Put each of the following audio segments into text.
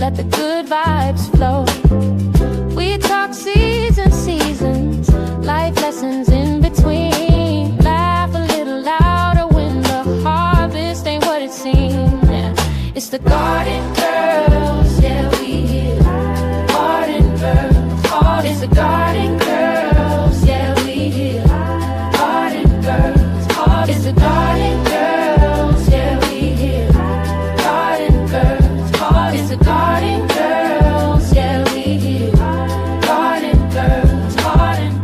let the good vibes flow. We talk seasons, life lessons in between. Laugh a little louder when the harvest ain't what it seems. Yeah. It's the garden girls, yeah, we here. Garden girls, oh, it's the garden girls, yeah, we here. Garden girls, oh, it's the garden girls, yeah, we here. Garden girls, oh, it's the garden girls, yeah, we here. Garden girls, garden,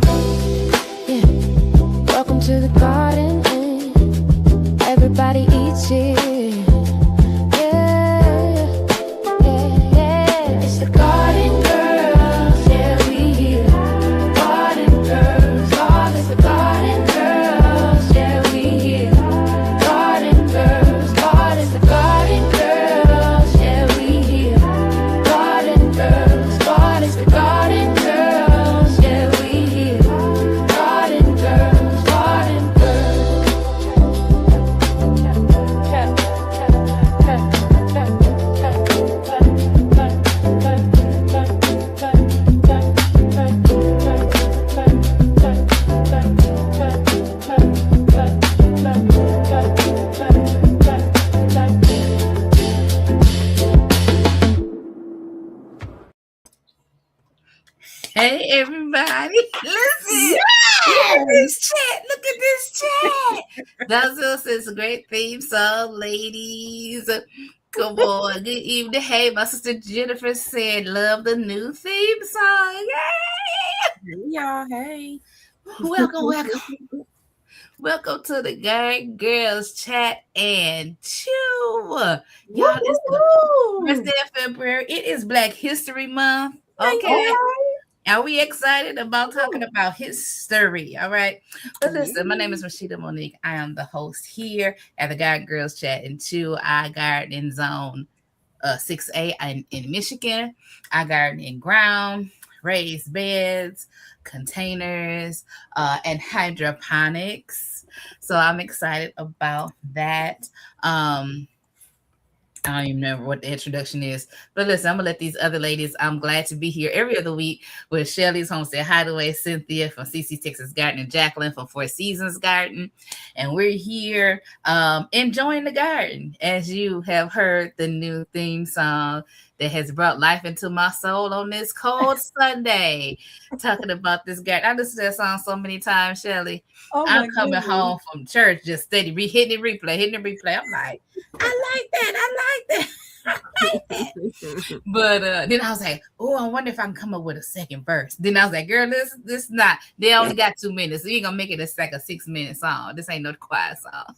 yeah. Welcome to the garden, everybody eats here. Hey everybody, listen. Yeah, this chat. Look at this chat. That is a great theme song, ladies. Come on, good evening. Hey, my sister Jennifer said, love the new theme song. Hey y'all, hey. Welcome. Welcome to the Gang Girls Chat and Chew. Y'all, it's the first day of February. It is Black History Month. Okay. Are we excited about talking about history? All right. But listen, my name is Roscheeta Monique. I am the host here at the Garden Girls Chat and Chew. I garden in zone 6A in Michigan. I garden in ground, raised beds, containers, and hydroponics. So I'm excited about that. I don't even remember what the introduction is. But listen, I'm going to let these other ladies, I'm glad to be here every other week with Shelly's Homestead Hideaway, Cynthia from Cici Texas Garden, and Jacqueline from Four Seasons Garden. And we're here enjoying the garden. As you have heard the new theme song that has brought life into my soul on this cold Sunday. Talking about this garden. I listened to that song so many times, Shelly. I'm coming home from church just steady, hitting the replay. I'm like, I like that. But then I was like, oh, I wonder if I can come up with a second verse. Then I was like, girl, this not. They only got 2 minutes. So you ain't gonna make it a 6-minute song. This ain't no quiet song.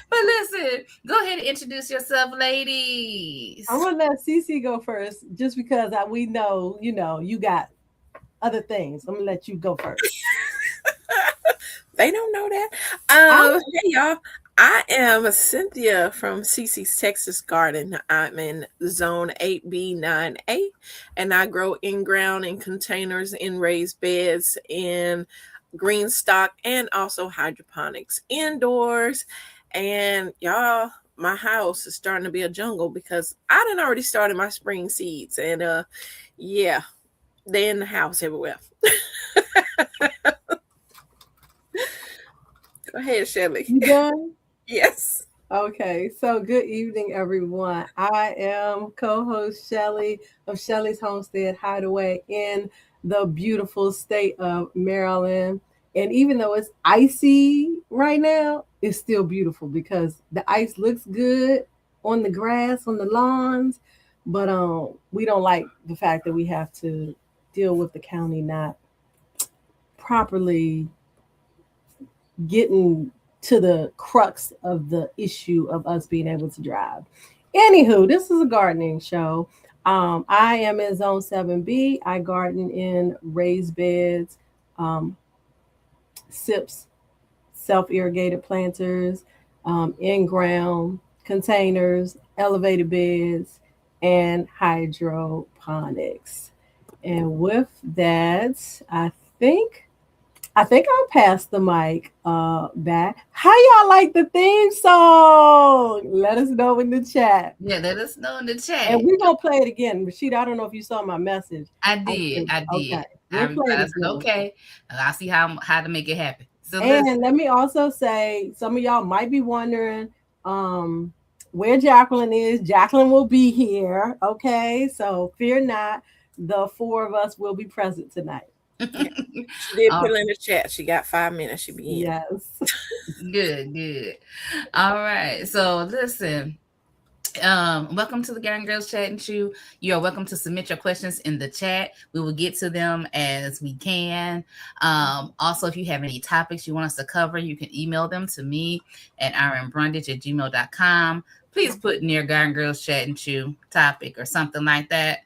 But listen, go ahead and introduce yourself, ladies. I'm gonna let Cici go first, just because we know, you got other things. I'm gonna let you go first. They don't know that. Hey y'all, I am Cynthia from Cici's Texas Garden. I'm in zone 8B, 9A, and I grow in ground in containers, in raised beds, in green stock, and also hydroponics indoors. And y'all, my house is starting to be a jungle because I done already started my spring seeds. And yeah, they're in the house everywhere. Go ahead, Shelly. You done? Yes. Okay, so good evening, everyone. I am co-host Shelly of Shelly's Homestead Hideaway in the beautiful state of Maryland. And even though it's icy right now, it's still beautiful because the ice looks good on the grass, on the lawns. But we don't like the fact that we have to deal with the county not properly getting to the crux of the issue of us being able to drive. Anywho, this is a gardening show. I am in zone 7B. I garden in raised beds, SIPs, self-irrigated planters, in-ground containers, elevated beds, and hydroponics. And with that, I think I think I'll pass the mic back. How y'all like the theme song? Let us know in the chat. Yeah, let us know in the chat. And we're gonna play it again. Roscheeta, I don't know if you saw my message. I did. Okay. I We'll play it said, okay. I'll see how to make it happen. So and let me also say, some of y'all might be wondering where Jacqueline is. Jacqueline will be here. Okay, so fear not. The four of us will be present tonight. She did put in the chat. She got 5 minutes. She be in. Yes. Good. All right. So listen. Welcome to the Guy and Girls Chat and Chew. You are welcome to submit your questions in the chat. We will get to them as we can. Also, if you have any topics you want us to cover, you can email them to me at RMBrundige@gmail.com. Please put near Guy and Girls Chat and Chew topic or something like that.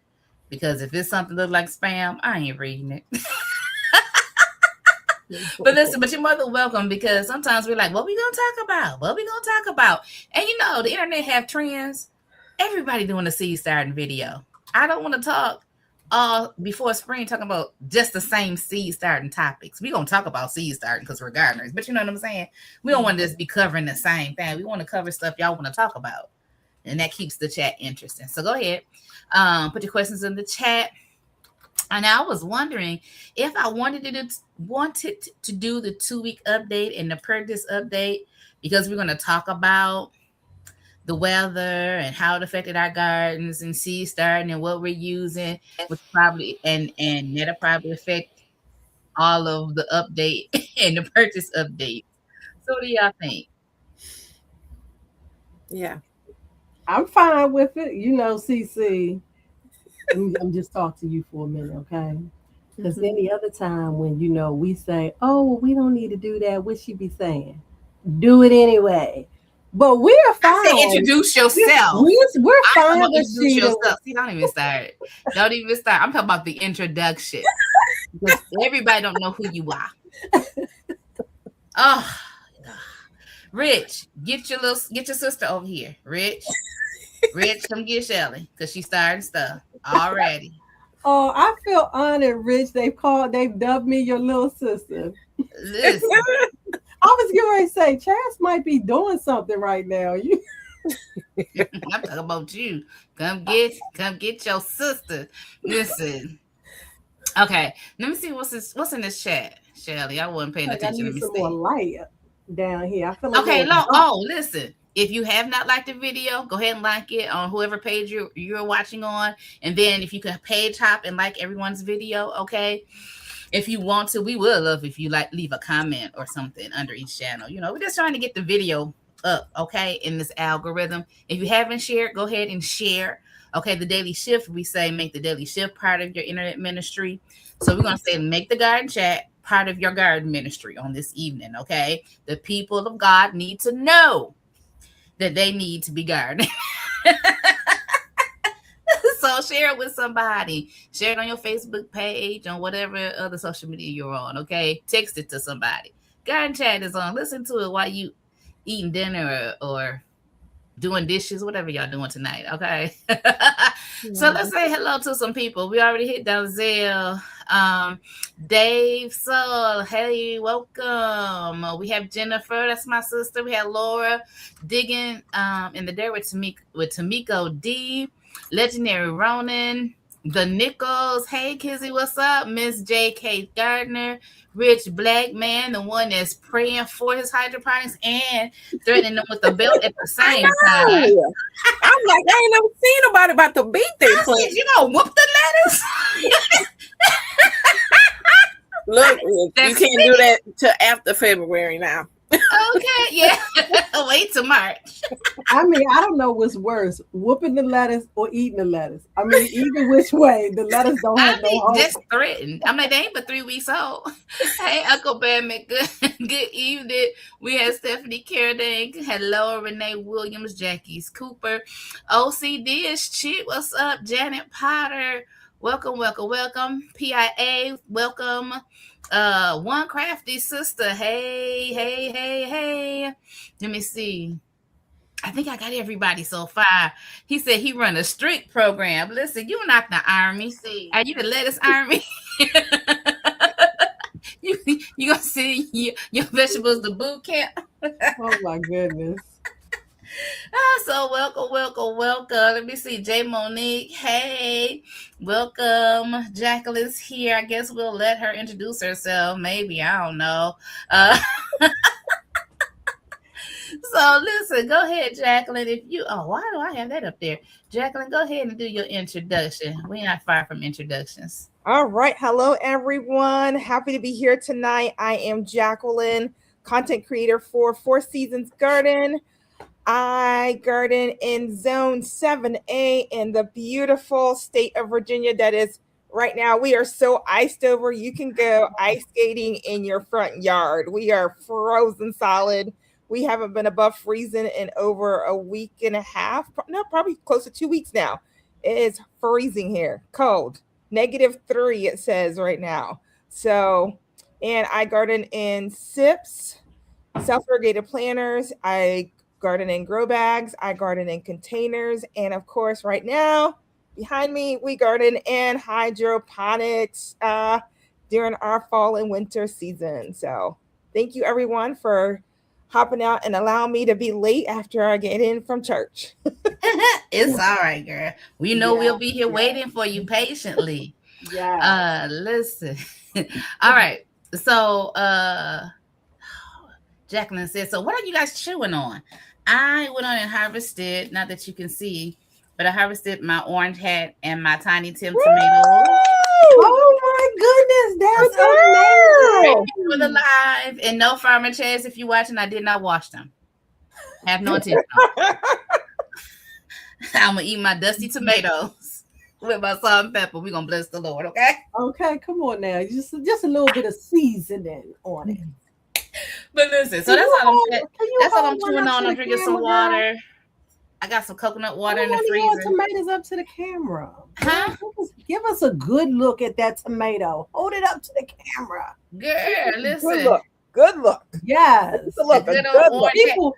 Because if it's something that look like spam, I ain't reading it. But listen, but you're more than welcome, because sometimes we're like, what we gonna talk about? What we gonna talk about? And you know, the internet have trends. Everybody doing a seed starting video. I don't want to talk before spring talking about just the same seed starting topics. We gonna talk about seed starting because we're gardeners, but you know what I'm saying? We don't want to just be covering the same thing. We want to cover stuff y'all want to talk about. And that keeps the chat interesting. So go ahead. Put your questions in the chat. And I was wondering if I wanted to do the 2-week update and the purchase update, because we're going to talk about the weather and how it affected our gardens and seed starting and what we're using, which probably and that'll probably affect all of the update and the purchase update. So what do y'all think? Yeah. I'm fine with it. You know, Cici, I'm just talking to you for a minute, okay? Because any other time when, you know, we say, oh, we don't need to do that, what she be saying? Do it anyway. But we're fine. I said introduce yourself. We're fine with introduce yourself. See, don't even start. Don't even start. I'm talking about the introduction. Because everybody don't know who you are. Oh, Rich, get your sister over here. Rich, come get Shelly, because she's starting stuff already. Oh, I feel honored, Rich. They've dubbed me your little sister. Listen. I was getting ready to say, Chaz might be doing something right now. I'm talking about you. Come get your sister. Listen. Okay, let me see what's in this chat, Shelly. I wasn't paying attention. I need some more light down here. I feel like listen. If you have not liked the video, go ahead and like it on whoever page you're watching on. And then if you can page hop and like everyone's video, okay? If you want to, we would love if you leave a comment or something under each channel. You know, we're just trying to get the video up, okay, in this algorithm. If you haven't shared, go ahead and share. Okay, the daily shift, we say make the daily shift part of your internet ministry. So we're going to say make the garden chat part of your garden ministry on this evening, okay? The people of God need to know that they need to be gardening. So share it with somebody. Share it on your Facebook page, on whatever other social media you're on, okay? Text it to somebody. Garden chat is on. Listen to it while you eating dinner or doing dishes, whatever y'all doing tonight, okay? So let's say hello to some people. We already hit Donzel. Dave Soul, hey, welcome. We have Jennifer, that's my sister. We have Laura digging in the dirt with Tamiko D, Legendary Ronan, the Nichols, hey Kizzy, what's up? Miss J.K. Gardner, Rich Black Man, the one that's praying for his hydroponics and threatening them with a belt at the same time. I'm like, I ain't never seen nobody about to beat their plants. You gonna whoop the lettuce? Look, you can't do that till after February now. Okay, yeah. Wait till March. I mean, I don't know what's worse, whooping the lettuce or eating the lettuce. I mean, either which way, the lettuce don't have no hope. Just threatened. I'm like, they ain't but 3 weeks old. Hey, Uncle Bear, good evening. We have Stephanie Carradine. Hello, Renee Williams, Jackie's Cooper. OCD is Chit. What's up? Janet Potter. Welcome. PIA, welcome. One Crafty Sister. Hey. Let me see. I think I got everybody so far. He said he run a street program. Listen, you're not the army. Are you the lettuce army? You gonna send your vegetables to boot camp? Oh my goodness. So welcome. Let me see. J Monique. Hey, welcome. Jacqueline's here. I guess we'll let her introduce herself. Maybe, I don't know. So listen, go ahead, Jacqueline. Why do I have that up there? Jacqueline, go ahead and do your introduction. We're not far from introductions. All right. Hello, everyone. Happy to be here tonight. I am Jacqueline, content creator for Four Seasons Garden. I garden in Zone 7A in the beautiful state of Virginia. That is right now. We are so iced over. You can go ice skating in your front yard. We are frozen solid. We haven't been above freezing in over a week and a half. No, probably close to 2 weeks now. It is freezing here. Cold. -3, it says right now. So, and I garden in sips, self-irrigated planters. I garden in grow bags. I garden in containers. And of course, right now, behind me, we garden in hydroponics during our fall and winter season. So thank you, everyone, for hopping out and allowing me to be late after I get in from church. It's all right, girl. We know we'll be here waiting for you patiently. Yeah. Listen. All right. So Jacqueline said, so what are you guys chewing on? I went on and harvested, not that you can see, but I harvested my orange hat and my tiny Tim tomatoes. Oh my goodness, that's amazing. For the live, and no Farmer Chaz, if you're watching, I did not wash them. Have no intention. I'm gonna eat my dusty tomatoes with my salt and pepper. We're gonna bless the Lord, okay? Okay, come on now. Just a little bit of seasoning on it. But listen, so that's all I'm chewing on. I'm drinking some water. I got some coconut water in the freezer. Tomatoes up to the camera. Huh? Give us a good look at that tomato. Hold it up to the camera. Girl, listen. Good look. Yes. Good look. People,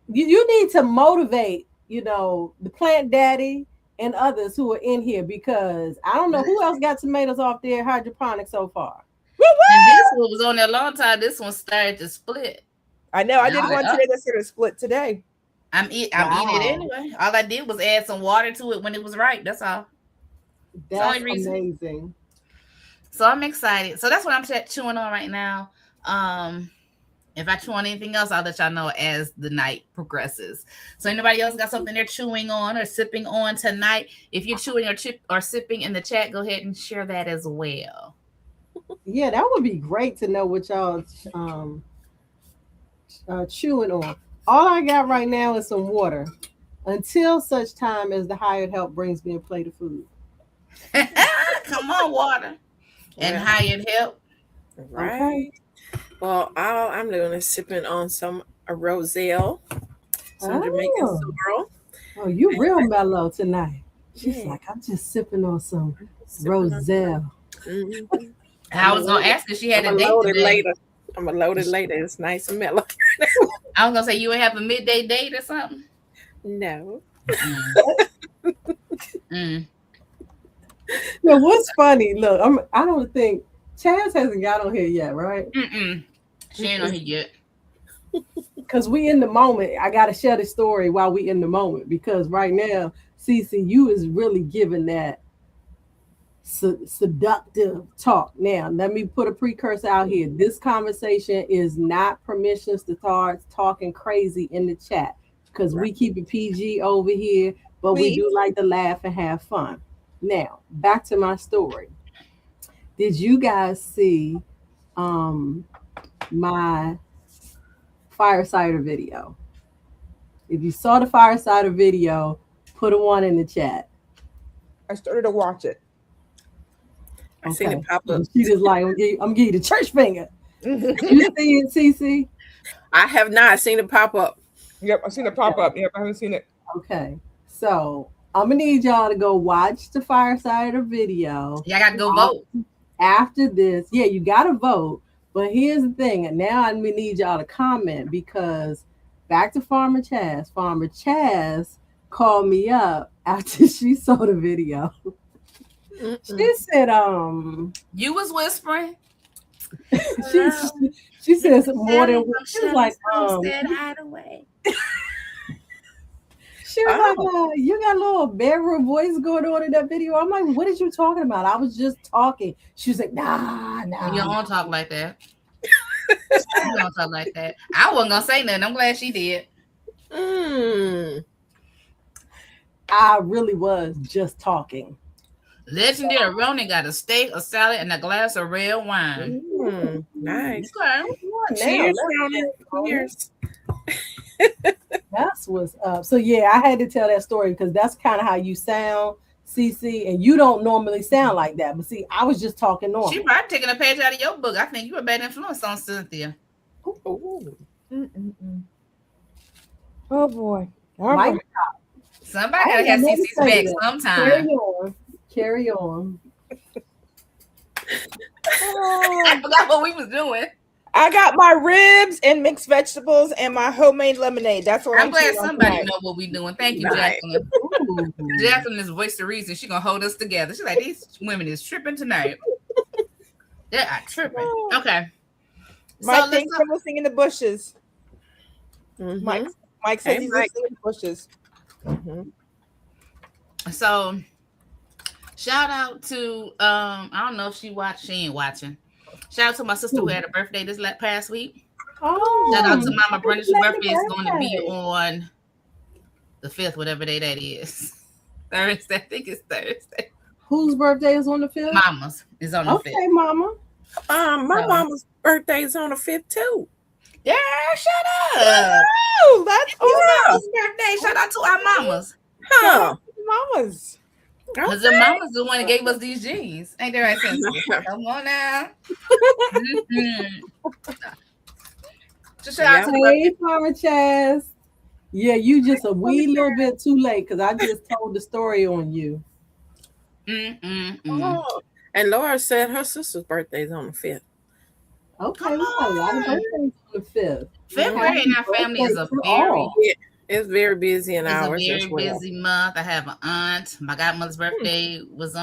you need to motivate, the plant daddy and others who are in here, because I don't know who else got tomatoes off their hydroponics so far. And this one was on there a long time. This one started to split. I know. I did one today that's going to split today. I'm eating it anyway. All I did was add some water to it when it was right. That's all. That's amazing. So I'm excited. So that's what I'm chewing on right now. If I chew on anything else, I'll let y'all know as the night progresses. So anybody else got something they're chewing on or sipping on tonight? If you're chewing or sipping in the chat, go ahead and share that as well. Yeah, that would be great to know what y'all chewing on. All I got right now is some water until such time as the hired help brings me a plate of food. Come on, water and hired help. Right. Okay. Well, all I'm doing is sipping on some Roselle, some Jamaican sorrel. Oh, you real mellow tonight. She's like, I'm just sipping on some Roselle. Mm-hmm. I was gonna ask if she had a date today. Later. I'm gonna load it later. It's nice and mellow. I was gonna say you would have a midday date or something. No. Now, what's funny? Look, I don't think Chaz hasn't got on here yet, right? She ain't on here yet. Because we in the moment. I gotta share the story while we in the moment, because right now, Cici, you is really giving that seductive talk. Now, let me put a precursor out here. This conversation is not permissions to start talking crazy in the chat, because we keep it PG over here, but we do like to laugh and have fun. Now, back to my story. Did you guys see my Firesider video? If you saw the Firesider video, put a 1 in the chat. I started to watch it. I seen it pop up. She just like, I'm giving you the church finger. You see it, Cici? I have not seen it pop up. Yep, I've seen it pop up. Yep, I haven't seen it. Okay, so I'm gonna need y'all to go watch the Firesider video. Yeah, I gotta go vote. After this, yeah, you gotta vote. But here's the thing, and now I'm gonna need y'all to comment, because back to Farmer Chaz. Farmer Chaz called me up after she saw the video. She said, you was whispering. she says more than she's like Homestead Hideaway. She was like, you got a little bedroom voice going on in that video. I'm like, what are you talking about? I was just talking. She was like, nah. You don't talk like that. You don't talk like that. I wasn't gonna say nothing. I'm glad she did. I really was just talking. Legendary Ronan got a steak, a salad, and a glass of red wine. Nice. Okay. Cheers, Ronan. Cheers. That's what's up. So yeah, I had to tell that story because that's kind of how you sound, Cici, and you don't normally sound like that. But see, I was just talking normal. She probably taking a page out of your book. I think you a bad influence on Cynthia. Oh boy. All right. Somebody gotta have Cici's back sometime. Carry on. I forgot what we was doing. I got my ribs and mixed vegetables and my homemade lemonade. That's what I'm glad somebody know what we're doing. Thank you, Right. Jacqueline. Jacqueline is voice the reason. She's gonna hold us together. She's like, these women is tripping tonight. They are tripping. Okay. Mike, thanks for listening in the bushes. Mm-hmm. Mike says he's listening in the bushes. So shout out to I don't know if she watched, she ain't watching. Shout out to my sister who had a birthday this past week. Shout out to Mama Brundige's birthday is going to be on the 5th, whatever day that is. Thursday. I think it's Thursday. Whose birthday is on the 5th? Mama's is on the 5th. Okay, Mama. My mama's birthday is on the 5th too. Yeah, shut up. Oh, that's Mama's birthday. Shout out to our mamas. Huh. Mamas. Because the mama's the one that gave us these jeans. Ain't that right, Cynthia? Come on now. Just shout out to Hey, Mama Chaz. Yeah, you just a wee little bit too late because I just told the story on you. Oh. And Laura said her sister's birthday is on the 5th. Okay, we got a lot of birthdays on the 5th. February in our family is a It's very busy in ours. It's a very as well. busy month. I have an aunt. My godmother's birthday is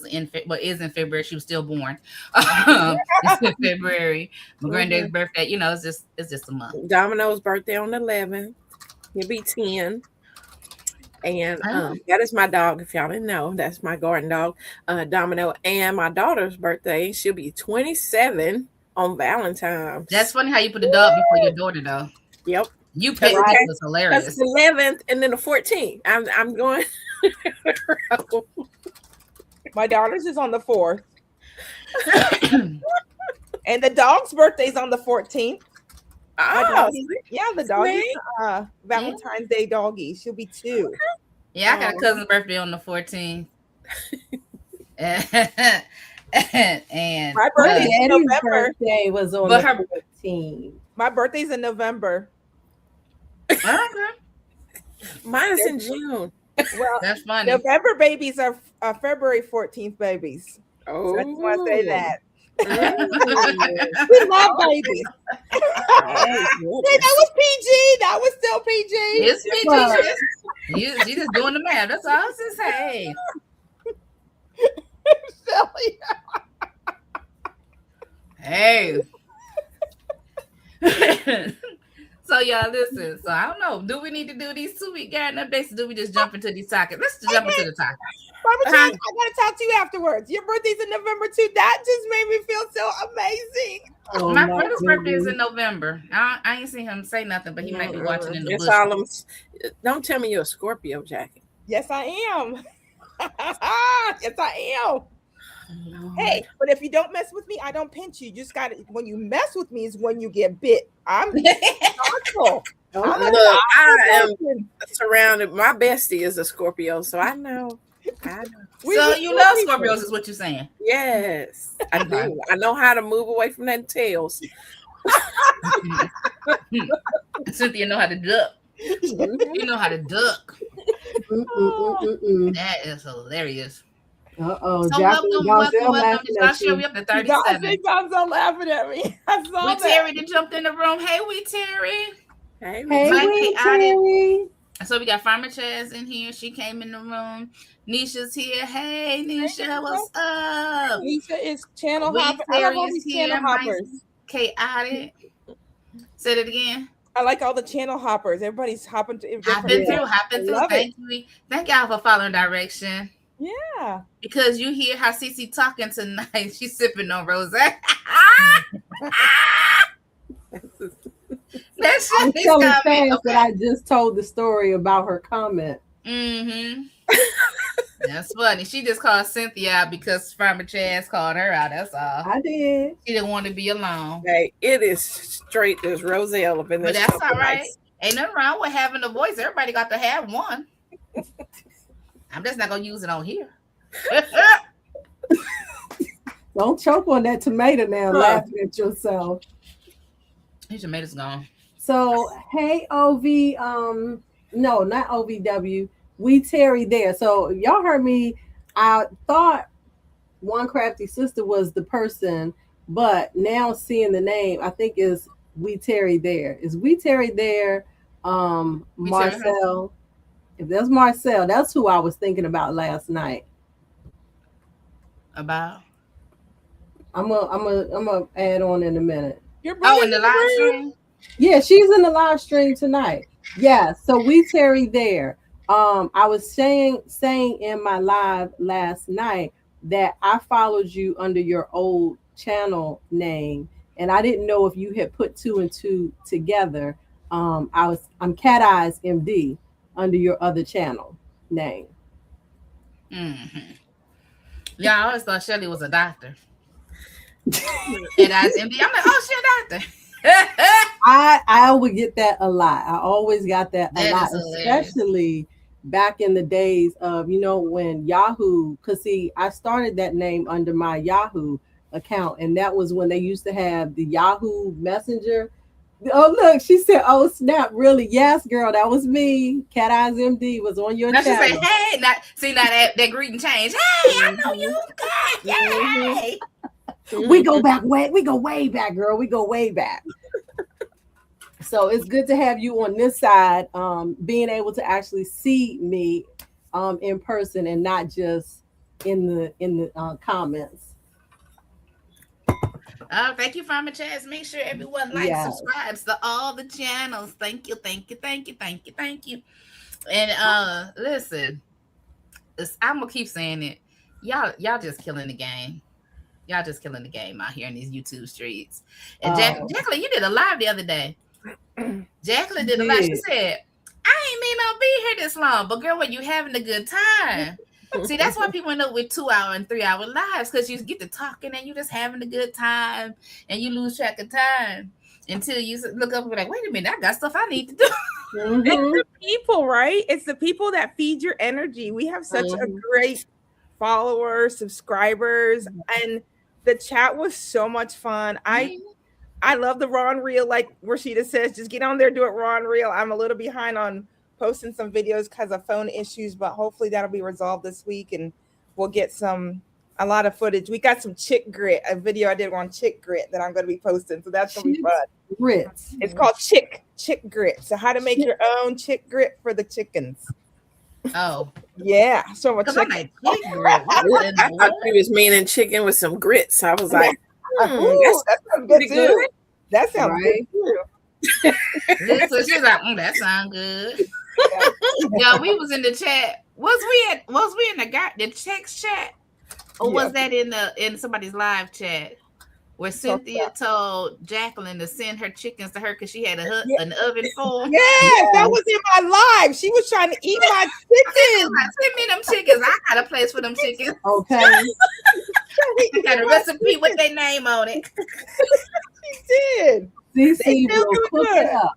in February. She was still born. It's in February. My granddad's birthday. You know, it's just a month. Domino's birthday on the 11th. He'll be 10. And that is my dog. If y'all didn't know, that's my garden dog, Domino. And my daughter's birthday, she'll be 27 on Valentine's. That's funny how you put the dog before your daughter, though. Yep. You picked it. Was hilarious. That's the 11th and then the 14th. I'm going. My daughter's is on the 4th. And the dog's birthday's on the 14th. The dog is Valentine's Day doggy. She'll be 2. Yeah, I got a cousin's birthday on the 14th. and my birthday's in November. Birthday was on the 14th. My birthday's in November. Mine's in June. Well, that's funny. November babies are February 14th babies. Oh, so I just want to say that. We love babies. That was PG. That was still PG. It's PG. You just doing the math. That's all I was just saying. Silly. Hey. So y'all listen. So I don't know. Do we need to do these 2-week garden updates or do we just jump into these topics? Let's just jump into the topic. Barbara, I gotta talk to you afterwards. Your birthday's in November too. That just made me feel so amazing. My brother's birthday is in November. I ain't seen him say nothing, but he might be watching in the bush. Don't tell me you're a Scorpio, Jackie. Yes, I am. Yes, I am. Hey, but if you don't mess with me, I don't pinch you. You just got to, when you mess with me is when you get bit. I'm thoughtful. I am surrounded. My bestie is a Scorpio, so I know. So you love Scorpios is what you're saying? Yes, I do. I know how to move away from that tails. Cynthia know how to duck. You know how to duck. That is hilarious. So welcome. I'll show you up to 37. You guys are laughing at me. I saw Terry that jumped in the room. Hey, Terry. Hey, Terry. So we got Farmer Chaz in here. She came in the room. Nisha's here. Hey, Nisha, what's up? Nisha is channel Wee hopper. I love all Terry's these here. channel hoppers. Chaotic. Say it again. I like all the channel hoppers. Everybody's hopping to Hopping through. Thank you. Thank y'all for following direction. Yeah. Because you hear how Cici talking tonight. She's sipping on rose. That's I'm telling fans that I just told the story about her comment. Mm-hmm. That's funny. She just called Cynthia out because Farmer Chaz called her out. That's all. I did. She didn't want to be alone. Hey, it is straight. There's Roselle up in there. But that's all right. Ain't nothing wrong with having a voice. Everybody got to have one. I'm just not gonna use it on here. Don't choke on that tomato now, laughing at yourself. Your tomatoes gone. So, hey, OV, no, not OVW. We Terry there. So y'all heard me. I thought One Crafty Sister was the person, but now seeing the name, I think is We Terry there. Is We Terry there? Marcel. If that's Marcel, that's who I was thinking about last night. About? I'm gonna add on in a minute. Your in the live stream? Yeah, she's in the live stream tonight. Yeah, so We Terry there. I was saying in my live last night that I followed you under your old channel name, and I didn't know if you had put 2 and 2 together. I'm Cat Eyes MD under your other channel name. Mm-hmm. Yeah, I always thought Shelly was a doctor. Cat Eyes MD. I'm like, oh, she a doctor. I would get that a lot. I always got that a lot, especially back in the days of, when Yahoo, because see, I started that name under my Yahoo account, and that was when they used to have the Yahoo Messenger. Oh, look, she said, oh, snap, really? Yes, girl, that was me. Cat Eyes MD was on your channel. She said, hey, now that greeting changed. Hey, I know you. Yay. We go way back, girl. We go way back. So it's good to have you on this side, being able to actually see me in person and not just in the comments. Thank you, Farmer Chaz. Make sure everyone subscribes to all the channels. Thank you. And listen, I'm gonna keep saying it. Y'all just killing the game. Y'all just killing the game out here in these YouTube streets. And Jacqueline, you did a live the other day. Jacqueline did a live. She said, I ain't mean I'll be here this long, but girl, when you having a good time. See, that's why people end up with 2-hour and 3-hour lives, because you get to talking and you just having a good time and you lose track of time until you look up and be like, wait a minute, I got stuff I need to do. Mm-hmm. It's the people, right? It's the people that feed your energy. We have such a great followers, subscribers, and the chat was so much fun. I love the raw and real, like Roscheeta says, just get on there, do it raw and real. I'm a little behind on posting some videos because of phone issues, but hopefully that'll be resolved this week and we'll get a lot of footage. We got some chick grit, a video I did on chick grit that I'm going to be posting, so that's going to be fun. Grits. It's called chick grit. So how to make your own chick grit for the chickens. Oh. Yeah. So much chick grit. I thought she was meaning chicken with some grits. I was like, that sounds good too. That sounds good too. So she's like, that sounds good. Yeah, we was in the chat. Was we in the text chat, or was that in somebody's live chat where Cynthia told Jacqueline to send her chickens to her because she had an oven full? Yeah, that was in my live. She was trying to eat my chickens. Send me them chickens. I got a place for them chickens. Okay. I got a recipe with their name on it. She did. Cici will cook it up.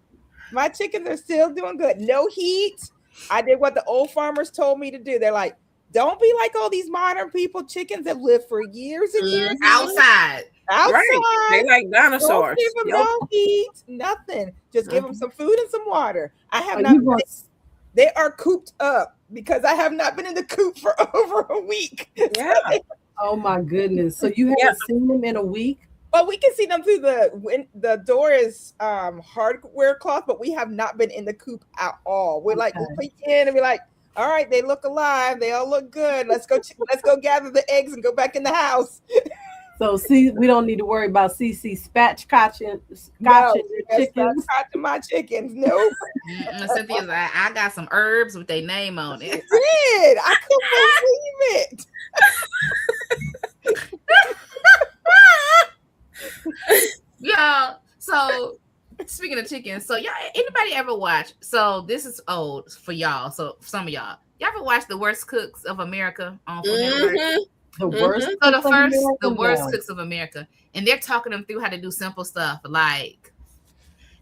My chickens are still doing good. No heat. I did what the old farmers told me to do. They're like, don't be like all these modern people. Chickens have lived for years and years. Outside. Right. They like dinosaurs. Don't give them no heat. Nothing. Just give them some food and some water. I have not. They are cooped up because I have not been in the coop for over a week. Yeah. Oh my goodness. So you haven't seen them in a week? Well, we can see them through the door is hardware cloth, but we have not been in the coop at all. We're like, we peek in and be like, all right, they look alive. They all look good. Let's go gather the eggs and go back in the house. So see, we don't need to worry about Cici scotching chickens. Scotching my chickens. Nope. Cynthia's like, I got some herbs with their name on it. She did. I couldn't believe it. Y'all, so speaking of chickens, so y'all, anybody ever watch? So this is old for y'all. So some of y'all ever watch The Worst Cooks of America on The worst. So the worst cooks of America, and they're talking them through how to do simple stuff like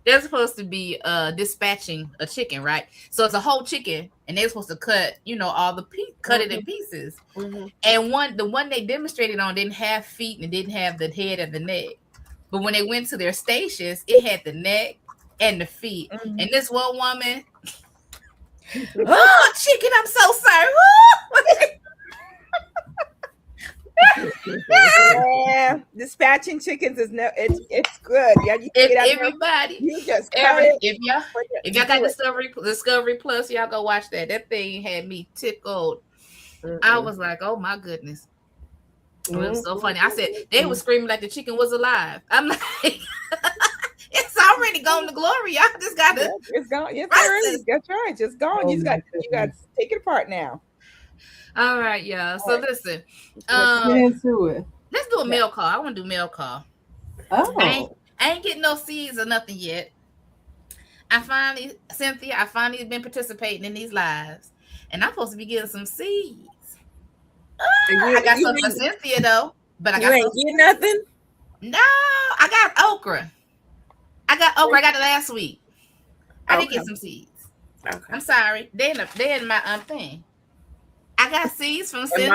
they're supposed to be dispatching a chicken, right? So it's a whole chicken, and they're supposed to cut, all the cut it in pieces. And the one they demonstrated on didn't have feet and didn't have the head and the neck. But when they went to their stations, it had the neck and the feet. And this one woman, oh, chicken, I'm so sorry. Yeah, dispatching chickens is it's good. Yeah, you everybody. You just if y'all got Discovery Plus, y'all go watch that. That thing had me tickled. I was like, oh my goodness. It was so funny. I said they were screaming like the chicken was alive. I'm like, it's already gone to glory. Y'all just gotta. It's gone. That's right. Just gone. You got to take it apart now. All right, y'all. So listen. Let's get into it. Let's do a mail call. I want to do mail call. Oh. I ain't getting no seeds or nothing yet. Cynthia, I finally been participating in these lives, and I'm supposed to be getting some seeds. I got some for Cynthia though, but I got ain't get nothing. No, I got okra. I got it last week. I did get some seeds. Okay. I'm sorry. They in my thing. I got seeds from Cynthia.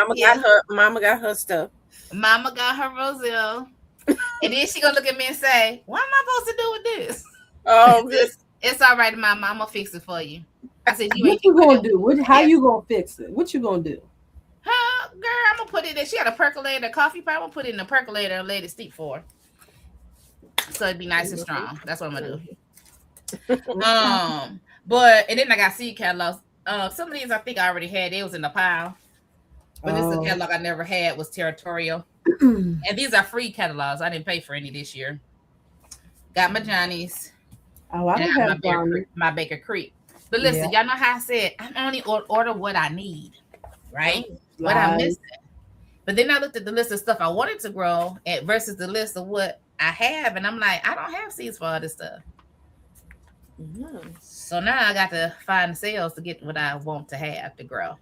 Mama got her stuff. Mama got her Roselle. And then she gonna look at me and say, what am I supposed to do with this? Oh, it's all right, Mama. I'm gonna fix it for you. I said, what you gonna do? How you gonna fix it? What you gonna do? Girl, I'm gonna put it in. She had a percolator, a coffee pot. I'm gonna put it in the percolator and let it steep for her. So it'd be nice and strong. That's what I'm gonna do. But and then I got seed catalogs. Some of these I think I already had. They was in the pile. But this is a catalog I never had, was Territorial. And these are free catalogs. I didn't pay for any this year. Got my Johnny's. Oh, I don't have my Baker Creek. But listen, y'all know how I said I'm only order what I need, right? What I'm missing. But then I looked at the list of stuff I wanted to grow versus the list of what I have, and I'm like, I don't have seeds for all this stuff. So now I got to find sales to get what I want to have to grow.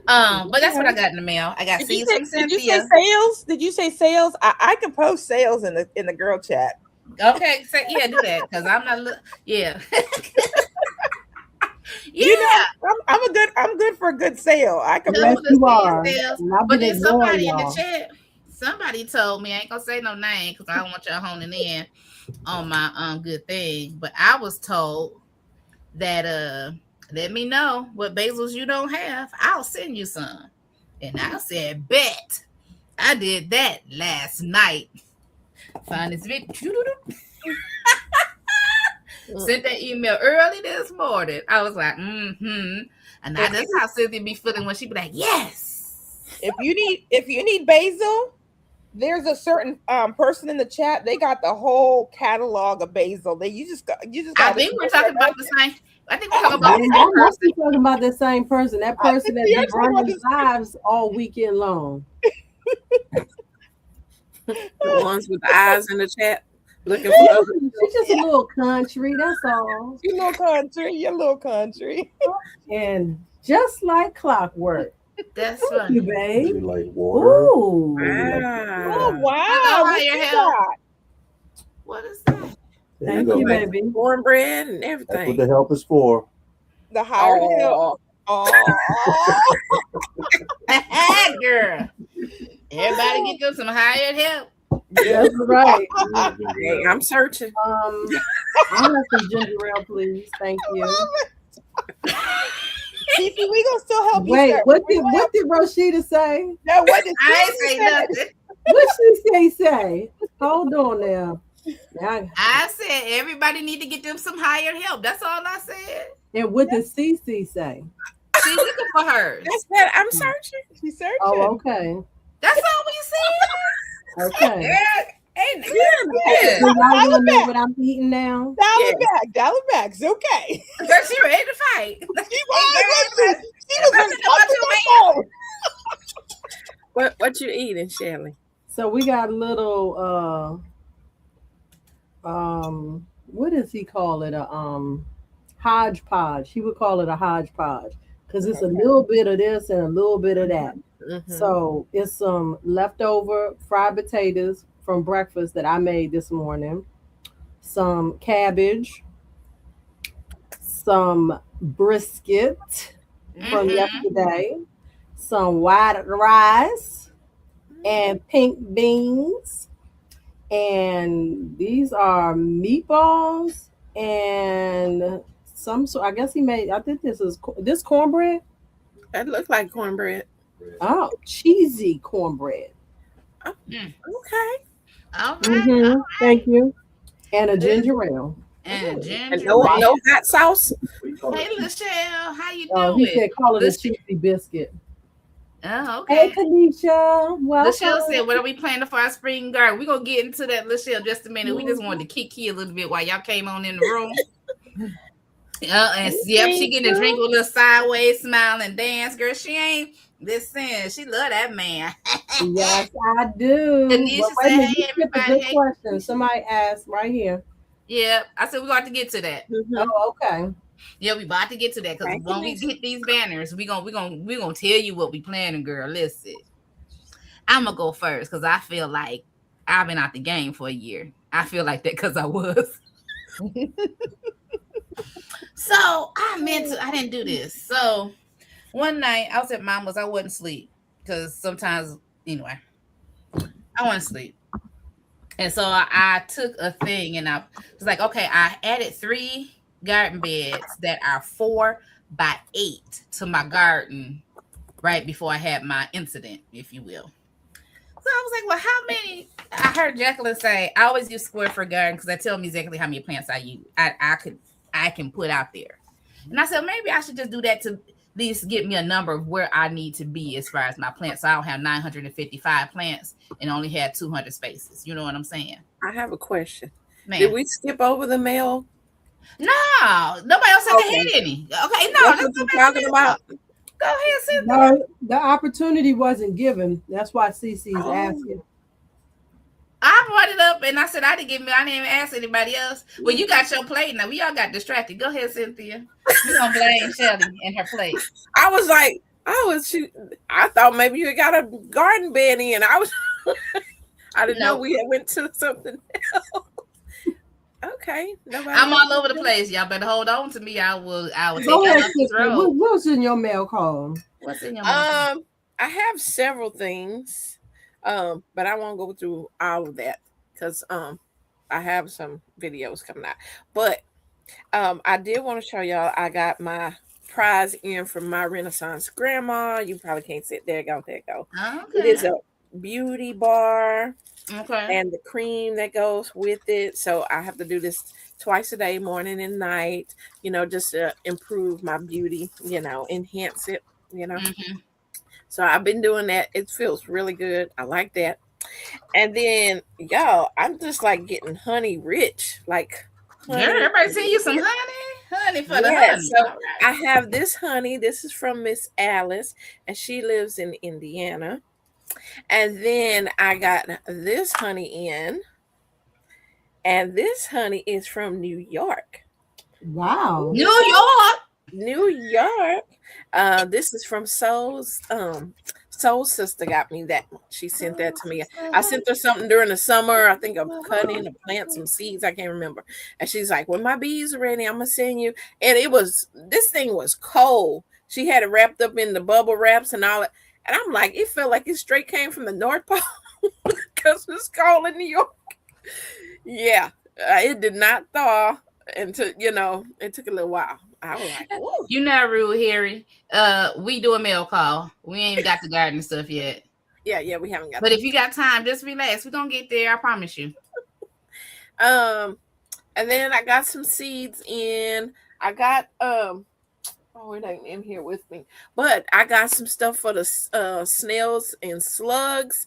But that's what I got in the mail. I got seeds from Cynthia. Did you say sales? Did you say sales? I can post sales in the girl chat. Okay, so do that because I'm not. Yeah. I'm good for a good sale. I can post sales. But then somebody in the chat, somebody told me, I ain't gonna say no name because I don't want y'all honing in on my good thing. But I was told that let me know what basils you don't have. I'll send you some. And I said, bet. I did that last night. Find this video. Sent that email early this morning. I was like, And that's how Cynthia be feeling when she be like, yes. If you need basil, there's a certain person in the chat. They got the whole catalog of basil. You just I think we're talking about the same. I think we're talking about the same person. Talking about the same person. That person that's been running lives all weekend long. The ones with the eyes in the chat looking for. She's just a little country. That's all. You're a little country. And just like clockwork. That's Thank funny. you, babe. You like water? Ooh. Wow. What is that? Thank you, baby. Cornbread and That's everything. what the help is for. The hired help. Girl. Everybody get them some hired help. That's right. Hey, I'm searching. I'll have some ginger ale, please. Thank you. Cici, we gonna still help you. Wait, what did Roscheeta say? No, what did I ain't say nothing. What she say? Hold on now. I said everybody need to get them some hired help. That's all I said. And what does Cici say? She's looking for hers. That's that. I'm searching. She's searching. Oh, okay. That's all we said. Okay. Ain't So y'all wanna know what I'm eating now? Dial it back. It's okay. Girl, she ready to fight. She was What you eating, Shelly? So we got a little what does he call it? A hodgepodge. He would call it a hodgepodge because it's a little bit of this and a little bit of that. Mm-hmm. So it's some leftover fried potatoes from breakfast that I made this morning, some cabbage, some brisket from yesterday, some white rice, and pink beans. And these are meatballs and some sort. I guess he made. I think this cornbread. That looked like cornbread. Oh, cheesy cornbread. Oh, okay. All right. Mm-hmm. Thank you. And a ginger ale. And And no hot sauce. Hey, Michelle, how you Oh, doing? he said call it a cheesy biscuit. Oh, Hey, okay. Kanisha. Welcome. Lachelle said, what are we planning for our spring garden? We're going to get into that, Lachelle, just a minute. We just wanted to kick you a little bit while y'all came on in the room. And yep, she getting a drink with a little sideways smile and dance. Girl, she ain't listen. She love that man. Yes, I do. Kanisha Well, said, wait a minute, hey, you skipped a everybody. good Hey. question. Somebody asked right here. Yep. I said, we're going to get to that. Oh, okay. Yeah, we about to get to that because when we get these banners, we gonna tell you what we planning, girl. Listen, I'm gonna go first because I feel like I've been out the game for a year. I feel like that because I was. So I didn't do this. So one night I was at mama's. I wouldn't sleep because sometimes anyway, I want to sleep. And so I took a thing and I was like, okay, I added 3 garden beds that are 4 by 8 to my garden right before I had my incident, if you will. So I was like, well, how many? I heard Jacqueline say, I always use square for garden because that tells me exactly how many plants I use. I can put out there. And I said, maybe I should just do that to at least get me a number of where I need to be as far as my plants. So I don't have 955 plants and only had 200 spaces. You know what I'm saying? I have a question. Man. Did we skip over the mail? No, nobody else said they had any. Okay, no, That's what you're talking about. Go ahead, Cynthia. No, the opportunity wasn't given. That's why Cici's asking. I brought it up and I said I didn't even ask anybody else. Well, you got your plate now. We all got distracted. Go ahead, Cynthia. We're gonna blame Shelly and her plate. I was like, I thought maybe you got a garden bed in. I didn't know we had went to something else. Okay. I'm all over the place. Y'all better hold on to me. I will take Go you ahead, off this Cynthia. road. What's in your mail call? What's in your mail? I have several things. But I won't go through all of that because I have some videos coming out. But I did want to show y'all I got my prize in from my Renaissance grandma. You probably can't sit there. There go. Okay. It is a beauty bar. Okay. And the cream that goes with it. So I have to do this twice a day, morning and night, just to improve my beauty, enhance it, Mm-hmm. So I've been doing that. It feels really good. I like that. And then, y'all, I'm just like getting honey rich. Like, honey. Girl, everybody send you some honey for the honey. So right. I have this honey. This is from Miss Alice, and she lives in Indiana. And then I got this honey in, and this honey is from New York. Wow. New York. This is from Soul's Soul Sister got me that one. She sent that to me. I sent her something during the summer. I think I'm cutting to plant some seeds. I can't remember. And she's like, when my bees are ready, I'm gonna send you. And this thing was cold. She had it wrapped up in the bubble wraps and all that. And I'm like, it felt like it straight came from the North Pole because it's cold in New York. Yeah, it did not thaw until, it took a little while. I was like, whoa. You not rude, Harry. We do a mail call. We ain't got the garden stuff yet. Yeah, we haven't got But if you got time, just relax. We're gonna get there, I promise you. And then I got some seeds in. I got oh, it ain't in here with me. But I got some stuff for the snails and slugs.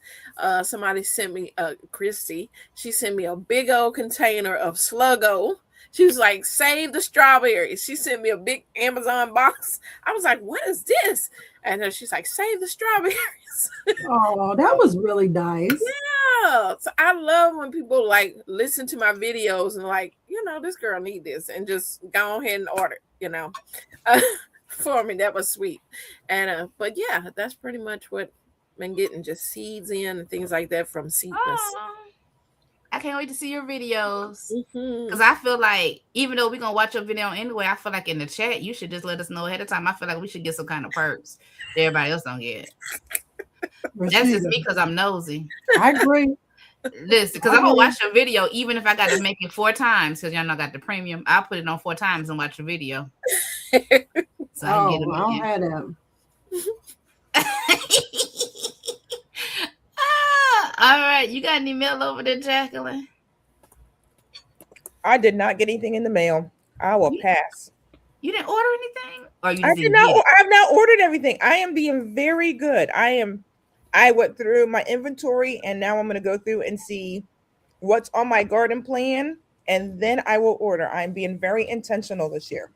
Somebody sent me Christy. She sent me a big old container of Sluggo. She was like, save the strawberries. She sent me a big Amazon box. I was like, what is this? And then she's like, save the strawberries. Oh, that was really nice. Yeah. So I love when people like listen to my videos and like, this girl need this and just go ahead and order, for me. That was sweet. And but yeah, that's pretty much what I've been getting, just seeds in and things like that from Seedless. Oh, I can't wait to see your videos. Because I feel like, even though we're going to watch your video anyway, I feel like in the chat, you should just let us know ahead of time. I feel like we should get some kind of perks that everybody else don't get. That's just me because I'm nosy. I agree. Listen, because I'm going to watch your video, even if I got to make it 4 times, because y'all know I got the premium. I'll put it on 4 times and watch your video. So I don't have that. All right, you got any mail over there, Jacqueline? I did not get anything in the mail. I will pass. You didn't order anything, or you I did not. I have not ordered everything. I am being very good. I went through my inventory, and now I'm going to go through and see what's on my garden plan, and then I will order. I'm being very intentional this year.